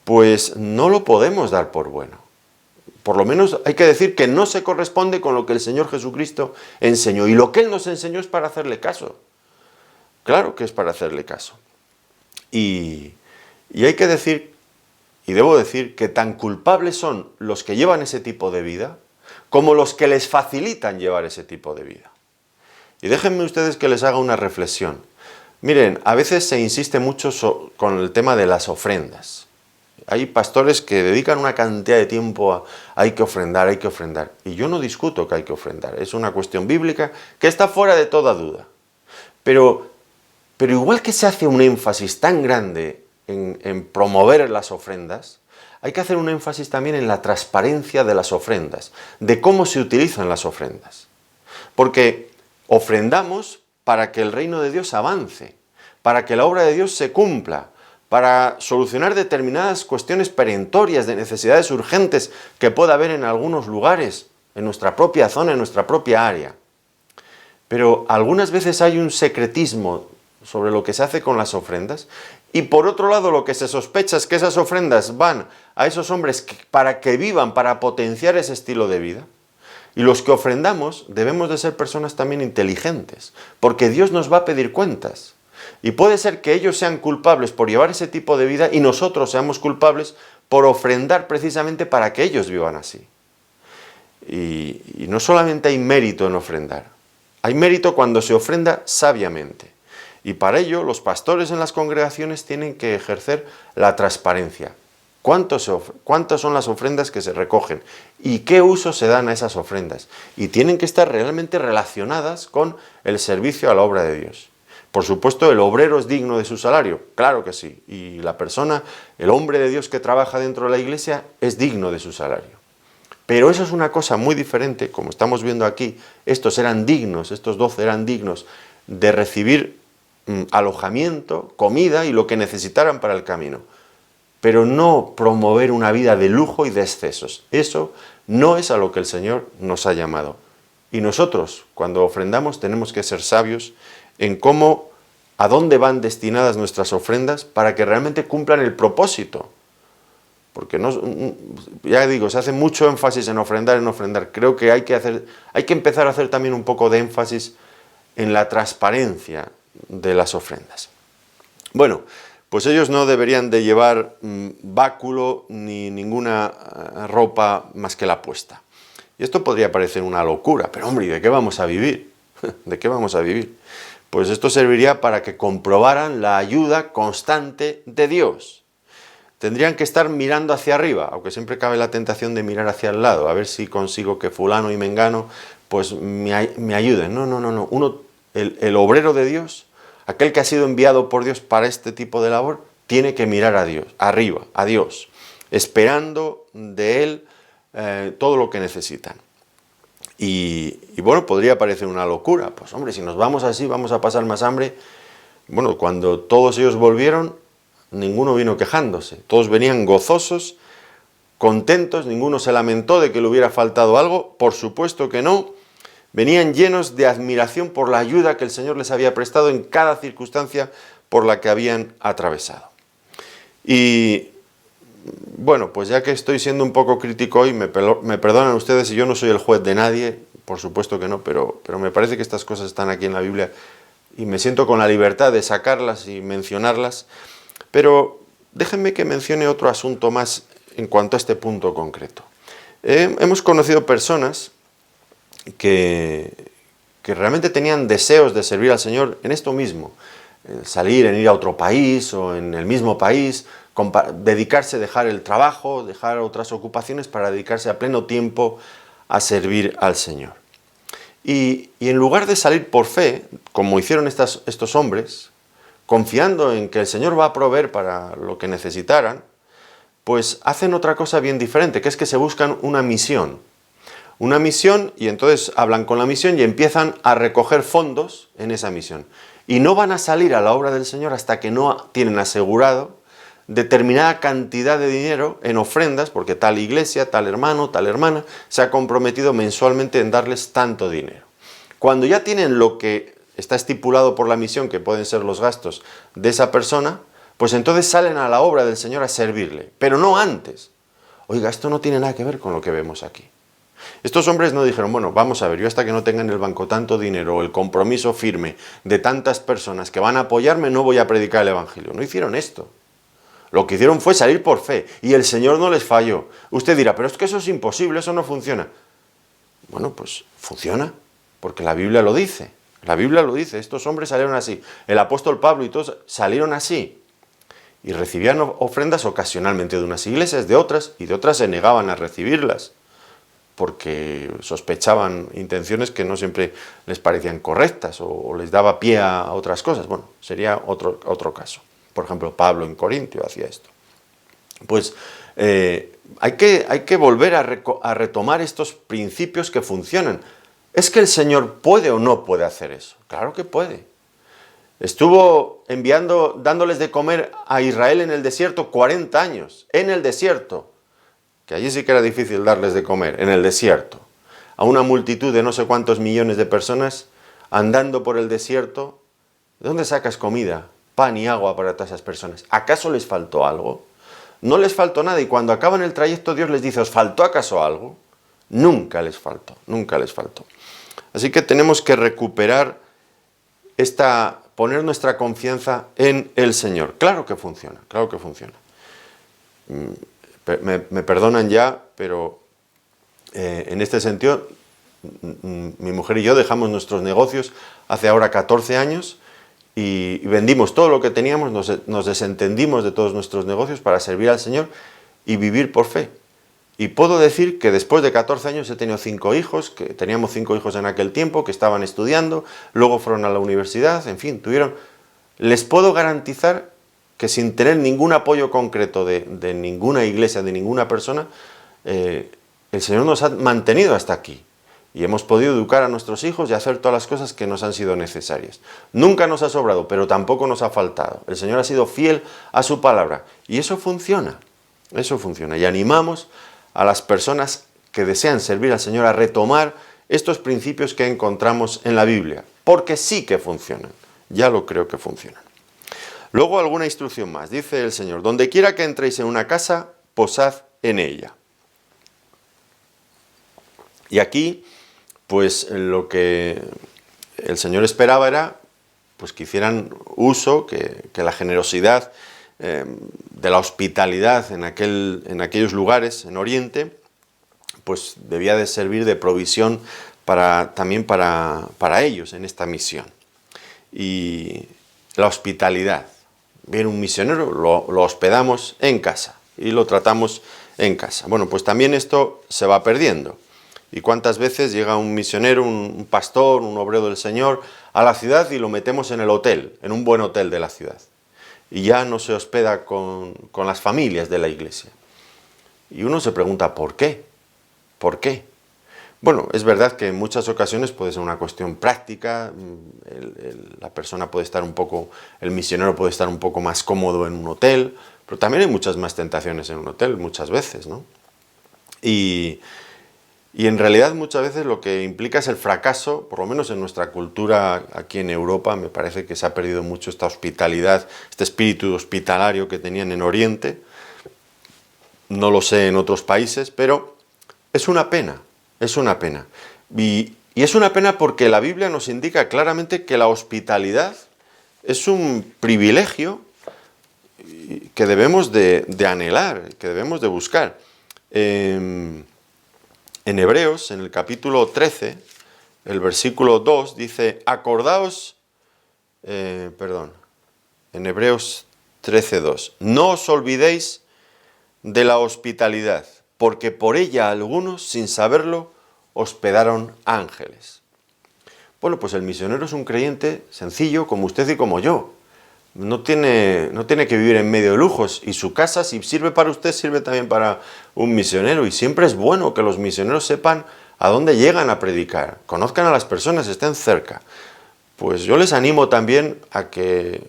pues no lo podemos dar por bueno. Por lo menos hay que decir que no se corresponde con lo que el Señor Jesucristo enseñó. Y lo que Él nos enseñó es para hacerle caso. Claro que es para hacerle caso. Y hay que decir, y debo decir, que tan culpables son los que llevan ese tipo de vida, como los que les facilitan llevar ese tipo de vida. Y déjenme ustedes que les haga una reflexión. Miren, a veces se insiste mucho con el tema de las ofrendas. Hay pastores que dedican una cantidad de tiempo a hay que ofrendar. Y yo no discuto que hay que ofrendar. Es una cuestión bíblica que está fuera de toda duda. Pero igual que se hace un énfasis tan grande en promover las ofrendas, hay que hacer un énfasis también en la transparencia de las ofrendas, de cómo se utilizan las ofrendas. Porque ofrendamos para que el reino de Dios avance, para que la obra de Dios se cumpla, para solucionar determinadas cuestiones perentorias de necesidades urgentes que pueda haber en algunos lugares, en nuestra propia zona, en nuestra propia área. Pero algunas veces hay un secretismo sobre lo que se hace con las ofrendas, y por otro lado lo que se sospecha es que esas ofrendas van a esos hombres para que vivan, para potenciar ese estilo de vida. Y los que ofrendamos debemos de ser personas también inteligentes, porque Dios nos va a pedir cuentas. Y puede ser que ellos sean culpables por llevar ese tipo de vida y nosotros seamos culpables por ofrendar precisamente para que ellos vivan así. Y no solamente hay mérito en ofrendar, hay mérito cuando se ofrenda sabiamente. Y para ello los pastores en las congregaciones tienen que ejercer la transparencia. ¿Cuántas son las ofrendas que se recogen? ¿Y qué uso se dan a esas ofrendas? Y tienen que estar realmente relacionadas con el servicio a la obra de Dios. Por supuesto, el obrero es digno de su salario, claro que sí. Y la persona, el hombre de Dios que trabaja dentro de la iglesia, es digno de su salario. Pero eso es una cosa muy diferente, como estamos viendo aquí. Estos 12 eran dignos de recibir alojamiento, comida y lo que necesitaran para el camino. Pero no promover una vida de lujo y de excesos. Eso no es a lo que el Señor nos ha llamado. Y nosotros, cuando ofrendamos, tenemos que ser sabios en a dónde van destinadas nuestras ofrendas para que realmente cumplan el propósito. Porque ya digo, se hace mucho énfasis en ofrendar. Creo que hay que empezar a hacer también un poco de énfasis en la transparencia de las ofrendas. Bueno, pues ellos no deberían de llevar báculo ni ninguna ropa más que la puesta. Y esto podría parecer una locura, pero hombre, ¿y de qué vamos a vivir? ¿De qué vamos a vivir? Pues esto serviría para que comprobaran la ayuda constante de Dios. Tendrían que estar mirando hacia arriba, aunque siempre cabe la tentación de mirar hacia el lado, a ver si consigo que fulano y mengano pues me ayuden. No. El obrero de Dios, aquel que ha sido enviado por Dios para este tipo de labor, tiene que mirar a Dios, arriba, a Dios, esperando de Él todo lo que necesitan. Y bueno, podría parecer una locura. Pues hombre, si nos vamos así, vamos a pasar más hambre. Bueno, cuando todos ellos volvieron, ninguno vino quejándose. Todos venían gozosos, contentos, ninguno se lamentó de que le hubiera faltado algo. Por supuesto que no. Venían llenos de admiración por la ayuda que el Señor les había prestado en cada circunstancia por la que habían atravesado. Y bueno, pues ya que estoy siendo un poco crítico hoy, me perdonan ustedes si yo no soy el juez de nadie, por supuesto que no, pero me parece que estas cosas están aquí en la Biblia y me siento con la libertad de sacarlas y mencionarlas. Pero déjenme que mencione otro asunto más en cuanto a este punto concreto. Hemos conocido personas que realmente tenían deseos de servir al Señor en esto mismo, en ir a otro país o en el mismo país, dedicarse, dejar el trabajo, dejar otras ocupaciones para dedicarse a pleno tiempo a servir al Señor. Y en lugar de salir por fe, como hicieron estos hombres, confiando en que el Señor va a proveer para lo que necesitaran, pues hacen otra cosa bien diferente, que es que se buscan una misión. Una misión, y entonces hablan con la misión y empiezan a recoger fondos en esa misión. Y no van a salir a la obra del Señor hasta que no tienen asegurado determinada cantidad de dinero en ofrendas, porque tal iglesia, tal hermano, tal hermana, se ha comprometido mensualmente en darles tanto dinero. Cuando ya tienen lo que está estipulado por la misión, que pueden ser los gastos de esa persona, pues entonces salen a la obra del Señor a servirle, pero no antes. Oiga, esto no tiene nada que ver con lo que vemos aquí. Estos hombres no dijeron, bueno, vamos a ver, yo hasta que no tenga en el banco tanto dinero o el compromiso firme de tantas personas que van a apoyarme, no voy a predicar el Evangelio. No hicieron esto. Lo que hicieron fue salir por fe y el Señor no les falló. Usted dirá, pero es que eso es imposible, eso no funciona. Bueno, pues funciona, porque la Biblia lo dice. La Biblia lo dice, estos hombres salieron así. El apóstol Pablo y todos salieron así. Y recibían ofrendas ocasionalmente de unas iglesias, de otras, y de otras se negaban a recibirlas, porque sospechaban intenciones que no siempre les parecían correctas o les daba pie a otras cosas. Bueno, sería otro caso. Por ejemplo, Pablo en Corintio hacía esto. Pues hay que volver a retomar estos principios que funcionan. ¿Es que el Señor puede o no puede hacer eso? Claro que puede. Estuvo dándoles de comer a Israel en el desierto 40 años, en el desierto, que allí sí que era difícil darles de comer, en el desierto, a una multitud de no sé cuántos millones de personas andando por el desierto. ¿De dónde sacas comida, pan y agua para todas esas personas? ¿Acaso les faltó algo? No les faltó nada, y cuando acaban el trayecto Dios les dice, ¿os faltó acaso algo? Nunca les faltó, nunca les faltó. Así que tenemos que recuperar poner nuestra confianza en el Señor. Claro que funciona, claro que funciona. Me perdonan ya, pero en este sentido, mi mujer y yo dejamos nuestros negocios hace ahora 14 años y vendimos todo lo que teníamos, nos desentendimos de todos nuestros negocios para servir al Señor y vivir por fe. Y puedo decir que después de 14 años he tenido 5 hijos, que teníamos 5 hijos en aquel tiempo, que estaban estudiando, luego fueron a la universidad, en fin, les puedo garantizar que sin tener ningún apoyo concreto de ninguna iglesia, de ninguna persona, el Señor nos ha mantenido hasta aquí. Y hemos podido educar a nuestros hijos y hacer todas las cosas que nos han sido necesarias. Nunca nos ha sobrado, pero tampoco nos ha faltado. El Señor ha sido fiel a su palabra. Y eso funciona. Eso funciona. Y animamos a las personas que desean servir al Señor a retomar estos principios que encontramos en la Biblia. Porque sí que funcionan. Ya lo creo que funcionan. Luego alguna instrucción más. Dice el Señor, donde quiera que entréis en una casa, posad en ella. Y aquí, pues lo que el Señor esperaba era pues, que hicieran uso, que la generosidad de la hospitalidad en aquellos lugares, en Oriente, pues debía de servir de provisión también para ellos en esta misión. Y la hospitalidad. Viene un misionero, lo hospedamos en casa y lo tratamos en casa. Bueno, pues también esto se va perdiendo. ¿Y cuántas veces llega un misionero, un pastor, un obrero del Señor a la ciudad y lo metemos en el hotel, en un buen hotel de la ciudad? Y ya no se hospeda con las familias de la iglesia. Y uno se pregunta, ¿por qué? ¿Por qué? Bueno, es verdad que en muchas ocasiones puede ser una cuestión práctica, la persona puede estar el misionero puede estar un poco más cómodo en un hotel, pero también hay muchas más tentaciones en un hotel, muchas veces, ¿no? Y en realidad muchas veces lo que implica es el fracaso, por lo menos en nuestra cultura aquí en Europa, me parece que se ha perdido mucho esta hospitalidad, este espíritu hospitalario que tenían en Oriente, no lo sé en otros países, pero es una pena. Es una pena. Y es una pena porque la Biblia nos indica claramente que la hospitalidad es un privilegio que debemos de anhelar, que debemos de buscar. En Hebreos, en el capítulo 13, el versículo 2 dice, en Hebreos 13:2, no os olvidéis de la hospitalidad, porque por ella algunos, sin saberlo, hospedaron ángeles. Bueno, pues el misionero es un creyente sencillo como usted y como yo. No tiene que vivir en medio de lujos, y su casa, si sirve para usted, sirve también para un misionero, y siempre es bueno que los misioneros sepan a dónde llegan a predicar, conozcan a las personas, estén cerca. Pues yo les animo también a que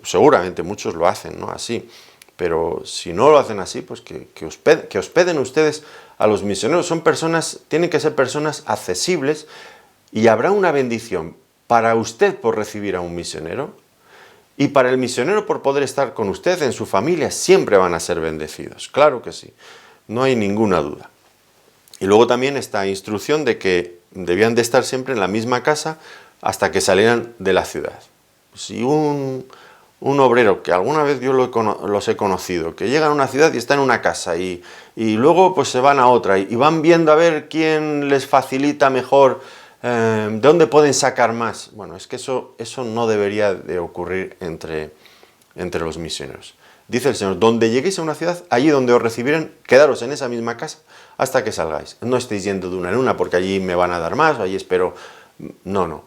seguramente muchos lo hacen, ¿no? Así, pero si no lo hacen así, pues que hospeden ustedes a los misioneros. Tienen que ser personas accesibles, y habrá una bendición para usted por recibir a un misionero, y para el misionero por poder estar con usted en su familia. Siempre van a ser bendecidos, claro que sí, no hay ninguna duda. Y luego también esta instrucción de que debían de estar siempre en la misma casa hasta que salieran de la ciudad. Si un obrero, que alguna vez yo los he conocido, que llegan a una ciudad y están en una casa y luego pues se van a otra y van viendo a ver quién les facilita mejor, de dónde pueden sacar más. Bueno, es que eso no debería de ocurrir entre los misioneros. Dice el Señor, donde lleguéis a una ciudad, allí donde os recibieren, quedaros en esa misma casa hasta que salgáis. No estéis yendo de una en una porque allí me van a dar más, o allí espero. No.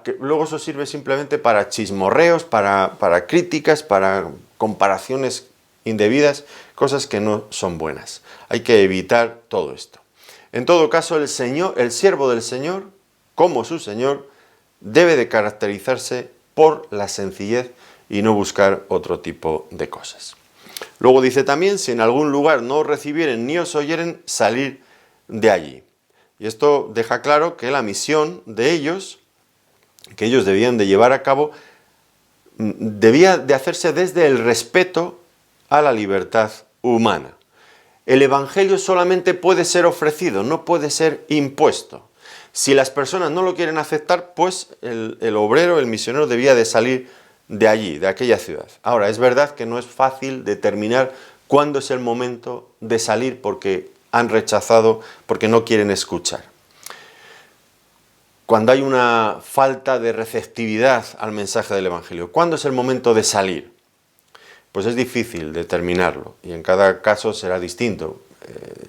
Que luego eso sirve simplemente para chismorreos, para críticas, para comparaciones indebidas, cosas que no son buenas. Hay que evitar todo esto. En todo caso, el siervo del Señor, como su Señor, debe de caracterizarse por la sencillez y no buscar otro tipo de cosas. Luego dice también, si en algún lugar no os recibieren ni os oyeren, salir de allí. Y esto deja claro que la misión de ellos, que ellos debían de llevar a cabo, debía de hacerse desde el respeto a la libertad humana. El Evangelio solamente puede ser ofrecido, no puede ser impuesto. Si las personas no lo quieren aceptar, pues el obrero, el misionero, debía de salir de allí, de aquella ciudad. Ahora, es verdad que no es fácil determinar cuándo es el momento de salir porque han rechazado, porque no quieren escuchar. Cuando hay una falta de receptividad al mensaje del Evangelio, ¿cuándo es el momento de salir? Pues es difícil determinarlo, y en cada caso será distinto.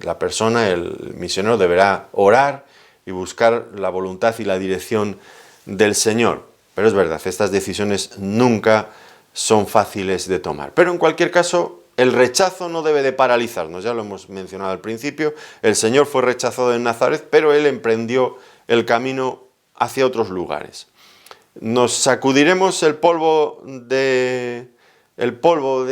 La persona, el misionero, deberá orar y buscar la voluntad y la dirección del Señor. Pero es verdad, estas decisiones nunca son fáciles de tomar. Pero en cualquier caso, el rechazo no debe de paralizarnos, ya lo hemos mencionado al principio. El Señor fue rechazado en Nazaret, pero Él emprendió el camino hacia otros lugares. Nos sacudiremos el polvo de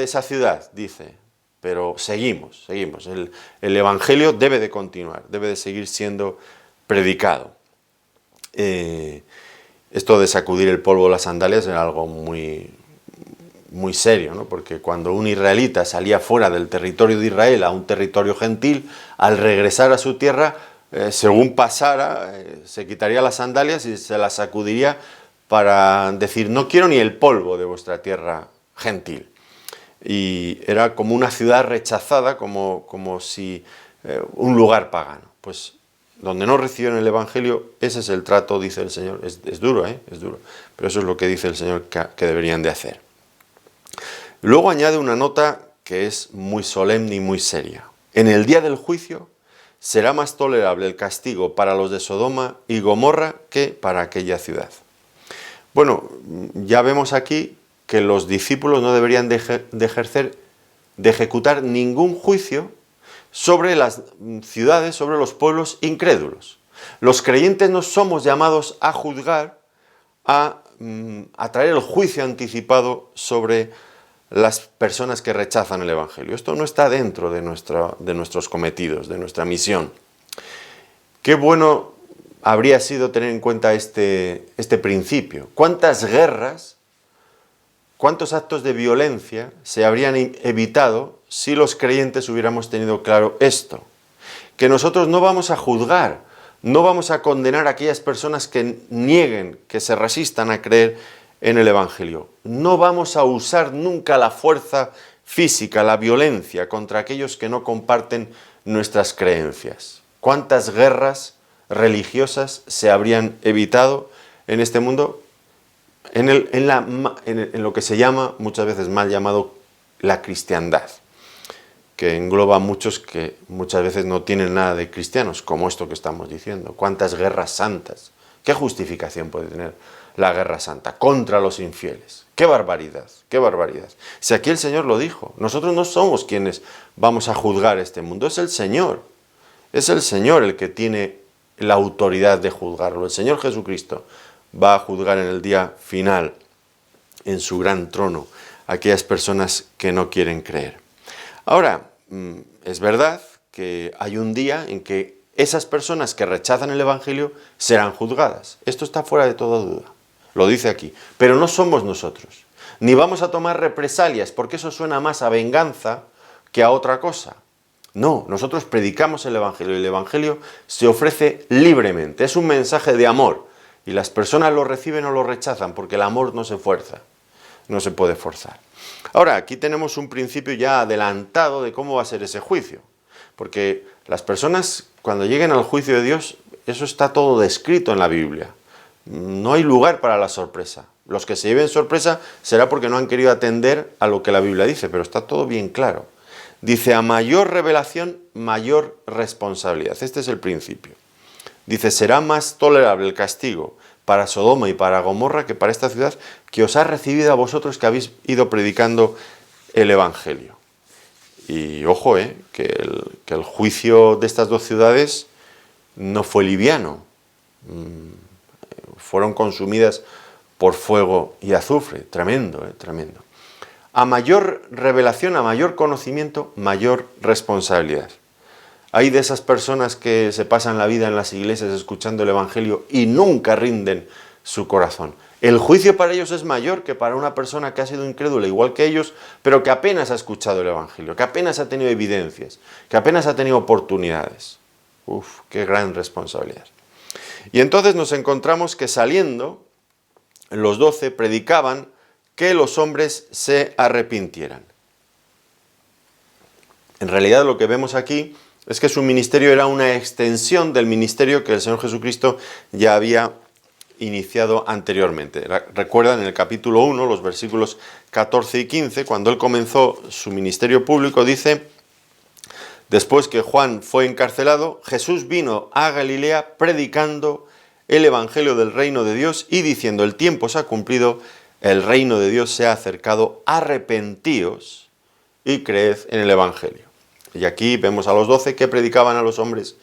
esa ciudad, dice, pero seguimos. El Evangelio debe de continuar, debe de seguir siendo predicado. Esto de sacudir el polvo de las sandalias era algo muy, muy serio, ¿no? Porque cuando un israelita salía fuera del territorio de Israel a un territorio gentil, al regresar a su tierra, según pasara, se quitaría las sandalias y se las sacudiría para decir, no quiero ni el polvo de vuestra tierra gentil. Y era como una ciudad rechazada, como si un lugar pagano. Pues donde no reciben el Evangelio, ese es el trato, dice el Señor. Es duro, es duro, pero eso es lo que dice el Señor que deberían de hacer. Luego añade una nota que es muy solemne y muy seria. En el día del juicio será más tolerable el castigo para los de Sodoma y Gomorra que para aquella ciudad. Bueno, ya vemos aquí que los discípulos no deberían de ejecutar ningún juicio sobre las ciudades, sobre los pueblos incrédulos. Los creyentes no somos llamados a juzgar, a traer el juicio anticipado sobre las personas que rechazan el Evangelio. Esto no está dentro de nuestros cometidos, de nuestra misión. Qué bueno habría sido tener en cuenta este principio. ¿Cuántas guerras, cuántos actos de violencia se habrían evitado si los creyentes hubiéramos tenido claro esto? Que nosotros no vamos a juzgar, no vamos a condenar a aquellas personas que nieguen, que se resistan a creer en el Evangelio. No vamos a usar nunca la fuerza física, la violencia contra aquellos que no comparten nuestras creencias. ¿Cuántas guerras religiosas se habrían evitado en este mundo? En lo que se llama, muchas veces mal llamado, la cristiandad, que engloba a muchos que muchas veces no tienen nada de cristianos, como esto que estamos diciendo. ¿Cuántas guerras santas ¿Qué justificación puede tener la guerra santa contra los infieles? ¡Qué barbaridad! ¡Qué barbaridad! Si aquí el Señor lo dijo, nosotros no somos quienes vamos a juzgar este mundo, es el Señor. Es el Señor el que tiene la autoridad de juzgarlo. El Señor Jesucristo va a juzgar en el día final, en su gran trono, a aquellas personas que no quieren creer. Ahora, es verdad que hay un día en que esas personas que rechazan el Evangelio serán juzgadas. Esto está fuera de toda duda. Lo dice aquí. Pero no somos nosotros. Ni vamos a tomar represalias, porque eso suena más a venganza que a otra cosa. No, nosotros predicamos el Evangelio y el Evangelio se ofrece libremente. Es un mensaje de amor. Y las personas lo reciben o lo rechazan, porque el amor no se fuerza. No se puede forzar. Ahora, aquí tenemos un principio ya adelantado de cómo va a ser ese juicio. Porque las personas, cuando lleguen al juicio de Dios, eso está todo descrito en la Biblia. No hay lugar para la sorpresa. Los que se lleven sorpresa será porque no han querido atender a lo que la Biblia dice, pero está todo bien claro. Dice, a mayor revelación, mayor responsabilidad. Este es el principio. Dice, será más tolerable el castigo para Sodoma y para Gomorra que para esta ciudad que os ha recibido a vosotros que habéis ido predicando el Evangelio. Y ojo, que el juicio de estas dos ciudades no fue liviano. Fueron consumidas por fuego y azufre. Tremendo, tremendo. A mayor revelación, a mayor conocimiento, mayor responsabilidad. Hay de esas personas que se pasan la vida en las iglesias escuchando el Evangelio y nunca rinden su corazón. El juicio para ellos es mayor que para una persona que ha sido incrédula, igual que ellos, pero que apenas ha escuchado el Evangelio, que apenas ha tenido evidencias, que apenas ha tenido oportunidades. Uf, qué gran responsabilidad. Y entonces nos encontramos que saliendo, los 12 predicaban que los hombres se arrepintieran. En realidad lo que vemos aquí es que su ministerio era una extensión del ministerio que el Señor Jesucristo ya había iniciado anteriormente. Recuerdan en el capítulo 1, los versículos 14 y 15, cuando él comenzó su ministerio público, dice, después que Juan fue encarcelado, Jesús vino a Galilea predicando el Evangelio del reino de Dios y diciendo, el tiempo se ha cumplido, el reino de Dios se ha acercado, arrepentíos y creed en el Evangelio. Y aquí vemos a los 12 que predicaban a los hombres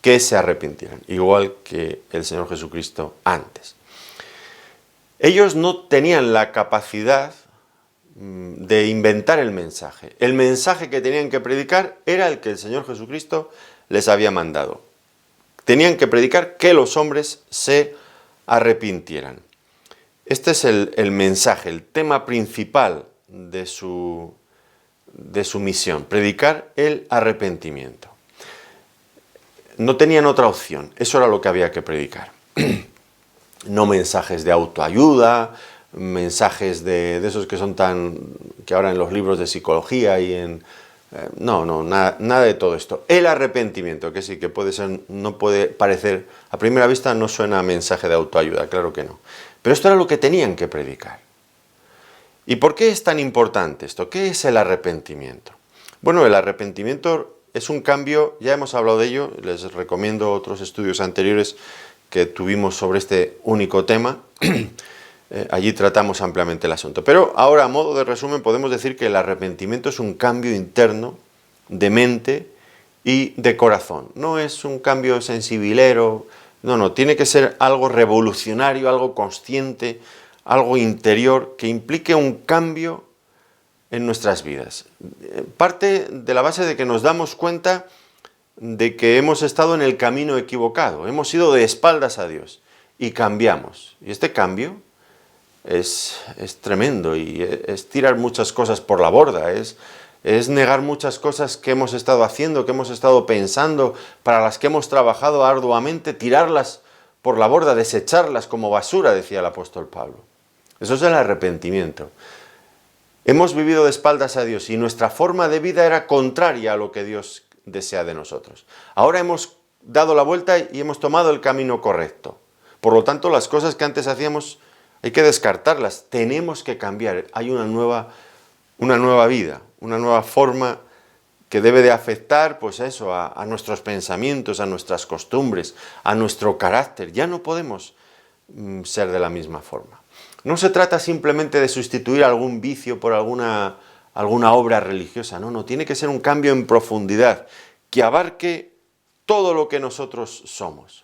que se arrepintieran, igual que el Señor Jesucristo antes. Ellos no tenían la capacidad de inventar el mensaje. El mensaje que tenían que predicar era el que el Señor Jesucristo les había mandado. Tenían que predicar que los hombres se arrepintieran. Este es el mensaje, el tema principal de su misión, predicar el arrepentimiento. No tenían otra opción, eso era lo que había que predicar. No mensajes de autoayuda, mensajes de esos que son que ahora en los libros de psicología y en... nada de todo esto. El arrepentimiento, que sí, que puede ser, no puede parecer, a primera vista no suena a mensaje de autoayuda, claro que no. Pero esto era lo que tenían que predicar. ¿Y por qué es tan importante esto? ¿Qué es el arrepentimiento? Bueno, el arrepentimiento es un cambio, ya hemos hablado de ello, les recomiendo otros estudios anteriores que tuvimos sobre este único tema. Allí tratamos ampliamente el asunto. Pero ahora, a modo de resumen, podemos decir que el arrepentimiento es un cambio interno de mente y de corazón. No es un cambio sensibilero, no, tiene que ser algo revolucionario, algo consciente, algo interior que implique un cambio en nuestras vidas. Parte de la base de que nos damos cuenta de que hemos estado en el camino equivocado, hemos ido de espaldas a Dios y cambiamos. Y este cambio es tremendo y es tirar muchas cosas por la borda, es negar muchas cosas que hemos estado haciendo, que hemos estado pensando, para las que hemos trabajado arduamente, tirarlas por la borda, desecharlas como basura, decía el apóstol Pablo. Eso es el arrepentimiento. Hemos vivido de espaldas a Dios y nuestra forma de vida era contraria a lo que Dios desea de nosotros. Ahora hemos dado la vuelta y hemos tomado el camino correcto. Por lo tanto, las cosas que antes hacíamos hay que descartarlas, tenemos que cambiar. Hay una nueva vida, una nueva forma que debe de afectar pues eso, a nuestros pensamientos, a nuestras costumbres, a nuestro carácter. Ya no podemos ser de la misma forma. No se trata simplemente de sustituir algún vicio por alguna obra religiosa, no, tiene que ser un cambio en profundidad, que abarque todo lo que nosotros somos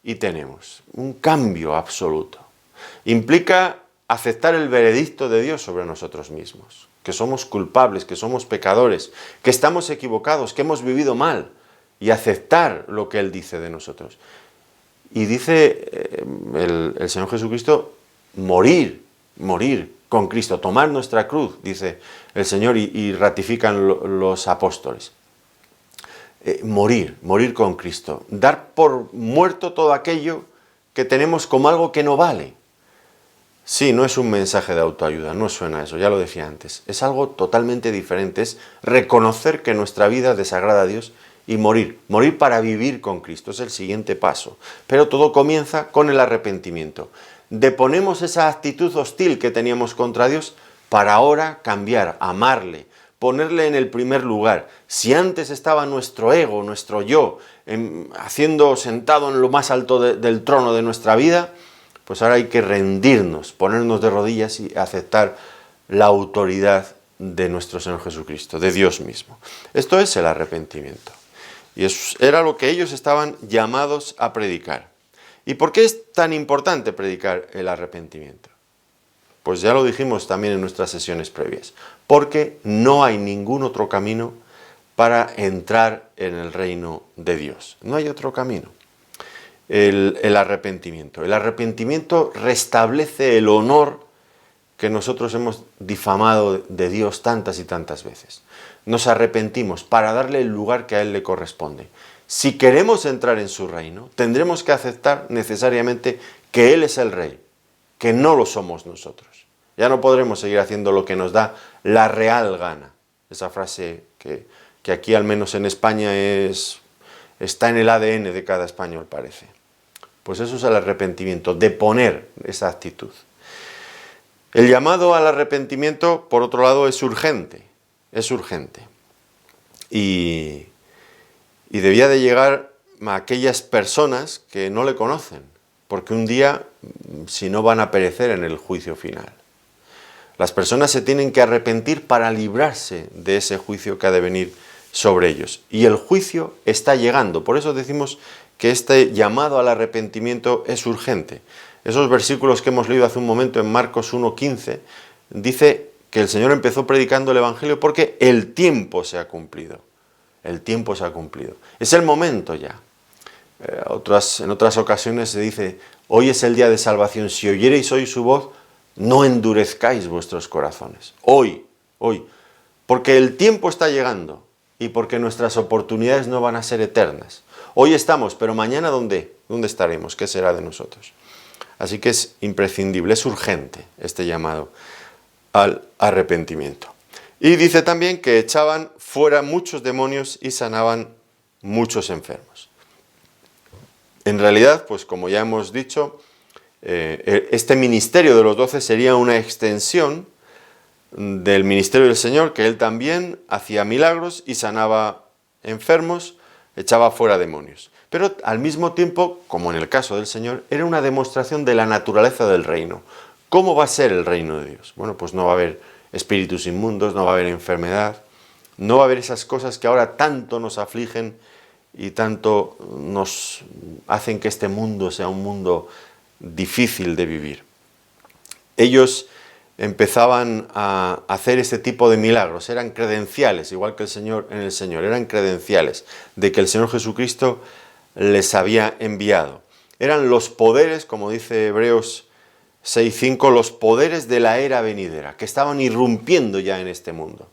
y tenemos, un cambio absoluto. Implica aceptar el veredicto de Dios sobre nosotros mismos, que somos culpables, que somos pecadores, que estamos equivocados, que hemos vivido mal, y aceptar lo que Él dice de nosotros. Y dice el Señor Jesucristo, morir con Cristo, tomar nuestra cruz, dice el Señor, y ratifican los apóstoles. Morir con Cristo, dar por muerto todo aquello que tenemos como algo que no vale. Sí, no es un mensaje de autoayuda, no suena a eso, ya lo decía antes. Es algo totalmente diferente, es reconocer que nuestra vida desagrada a Dios y morir para vivir con Cristo, es el siguiente paso. Pero todo comienza con el arrepentimiento. Deponemos esa actitud hostil que teníamos contra Dios para ahora cambiar, amarle, ponerle en el primer lugar. Si antes estaba nuestro ego, nuestro yo, sentado en lo más alto del trono de nuestra vida, pues ahora hay que rendirnos, ponernos de rodillas y aceptar la autoridad de nuestro Señor Jesucristo, de Dios mismo. Esto es el arrepentimiento. Y eso era lo que ellos estaban llamados a predicar. ¿Y por qué es tan importante predicar el arrepentimiento? Pues ya lo dijimos también en nuestras sesiones previas. Porque no hay ningún otro camino para entrar en el reino de Dios. No hay otro camino. El arrepentimiento. El arrepentimiento restablece el honor que nosotros hemos difamado de Dios tantas y tantas veces. Nos arrepentimos para darle el lugar que a Él le corresponde. Si queremos entrar en su reino, tendremos que aceptar necesariamente que Él es el Rey, que no lo somos nosotros. Ya no podremos seguir haciendo lo que nos da la real gana. Esa frase que aquí, al menos en España, está en el ADN de cada español, parece. Pues eso es el arrepentimiento, de poner esa actitud. El llamado al arrepentimiento, por otro lado, es urgente. Y debía de llegar a aquellas personas que no le conocen, porque un día, si no, van a perecer en el juicio final. Las personas se tienen que arrepentir para librarse de ese juicio que ha de venir sobre ellos. Y el juicio está llegando. Por eso decimos que este llamado al arrepentimiento es urgente. Esos versículos que hemos leído hace un momento en Marcos 1:15, dice que el Señor empezó predicando el Evangelio porque el tiempo se ha cumplido. El tiempo se ha cumplido. Es el momento ya. En otras ocasiones se dice, hoy es el día de salvación. Si oyereis hoy su voz, no endurezcáis vuestros corazones. Hoy. Porque el tiempo está llegando y porque nuestras oportunidades no van a ser eternas. Hoy estamos, pero mañana ¿dónde estaremos? ¿Qué será de nosotros? Así que es imprescindible, es urgente este llamado al arrepentimiento. Y dice también que echaban fuera muchos demonios y sanaban muchos enfermos. En realidad, pues como ya hemos dicho, este ministerio de los 12 sería una extensión del ministerio del Señor, que Él también hacía milagros y sanaba enfermos, echaba fuera demonios. Pero al mismo tiempo, como en el caso del Señor, era una demostración de la naturaleza del reino. ¿Cómo va a ser el reino de Dios? Bueno, pues no va a haber espíritus inmundos, no va a haber enfermedad, no va a haber esas cosas que ahora tanto nos afligen y tanto nos hacen que este mundo sea un mundo difícil de vivir. Ellos empezaban a hacer este tipo de milagros, eran credenciales, igual que el Señor en el Señor, eran credenciales de que el Señor Jesucristo les había enviado. Eran los poderes, como dice Hebreos 6:5, los poderes de la era venidera, que estaban irrumpiendo ya en este mundo.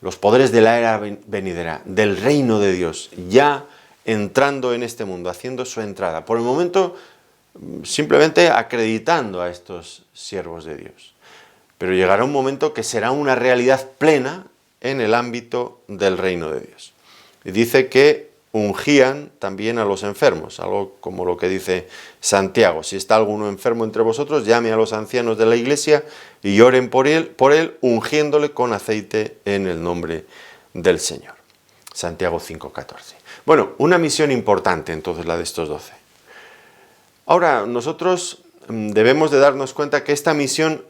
Los poderes de la era venidera, del reino de Dios, ya entrando en este mundo, haciendo su entrada. Por el momento, simplemente acreditando a estos siervos de Dios. Pero llegará un momento que será una realidad plena en el ámbito del reino de Dios. Y dice que ungían también a los enfermos, algo como lo que dice Santiago. Si está alguno enfermo entre vosotros, llame a los ancianos de la iglesia y oren por él, ungiéndole con aceite en el nombre del Señor. Santiago 5:14. Bueno, una misión importante entonces la de estos 12. Ahora, nosotros debemos de darnos cuenta que esta misión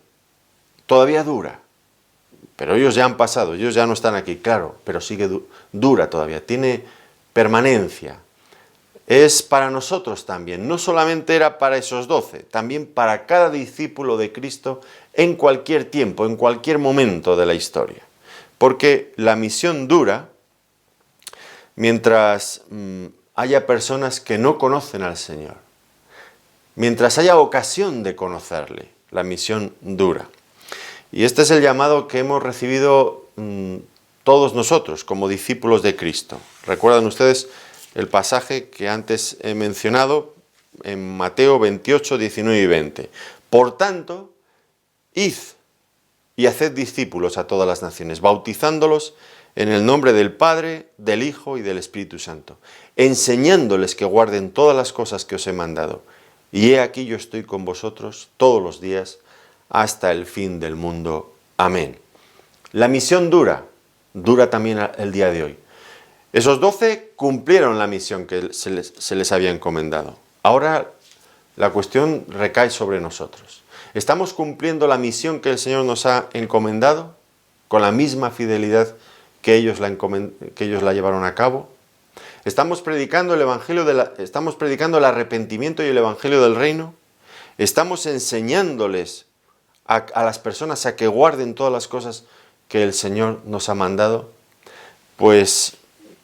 todavía dura, pero ellos ya han pasado, ellos ya no están aquí, claro, pero sigue dura todavía, tiene permanencia. Es para nosotros también, no solamente era para esos 12, también para cada discípulo de Cristo en cualquier tiempo, en cualquier momento de la historia. Porque la misión dura mientras haya personas que no conocen al Señor, mientras haya ocasión de conocerle, la misión dura. Y este es el llamado que hemos recibido todos nosotros como discípulos de Cristo. ¿Recuerdan ustedes el pasaje que antes he mencionado en Mateo 28, 19 y 20? Por tanto, id y haced discípulos a todas las naciones, bautizándolos en el nombre del Padre, del Hijo y del Espíritu Santo, enseñándoles que guarden todas las cosas que os he mandado. Y he aquí yo estoy con vosotros todos los días hasta el fin del mundo. Amén. La misión dura también el día de hoy. Esos 12 cumplieron la misión que se les había encomendado. Ahora la cuestión recae sobre nosotros. ¿Estamos cumpliendo la misión que el Señor nos ha encomendado con la misma fidelidad que ellos la llevaron a cabo? ¿Estamos predicando el evangelio estamos predicando el arrepentimiento y el evangelio del reino? ¿Estamos enseñándoles a las personas a que guarden todas las cosas que el Señor nos ha mandado? Pues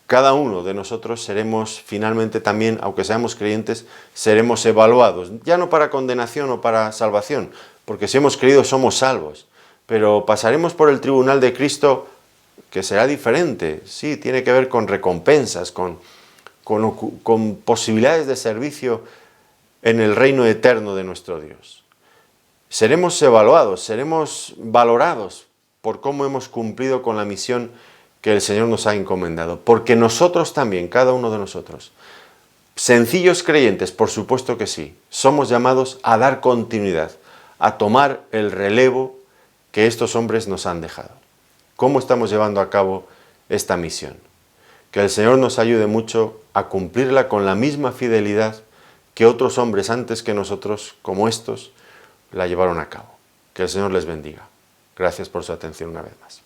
cada uno de nosotros seremos finalmente también, aunque seamos creyentes, seremos evaluados, ya no para condenación o para salvación, porque si hemos creído somos salvos, pero pasaremos por el tribunal de Cristo, que será diferente. Sí, tiene que ver con recompensas, con posibilidades de servicio en el reino eterno de nuestro Dios. Seremos evaluados, seremos valorados por cómo hemos cumplido con la misión que el Señor nos ha encomendado. Porque nosotros también, cada uno de nosotros, sencillos creyentes, por supuesto que sí, somos llamados a dar continuidad, a tomar el relevo que estos hombres nos han dejado. ¿Cómo estamos llevando a cabo esta misión? Que el Señor nos ayude mucho a cumplirla con la misma fidelidad que otros hombres antes que nosotros, como estos, la llevaron a cabo. Que el Señor les bendiga. Gracias por su atención una vez más.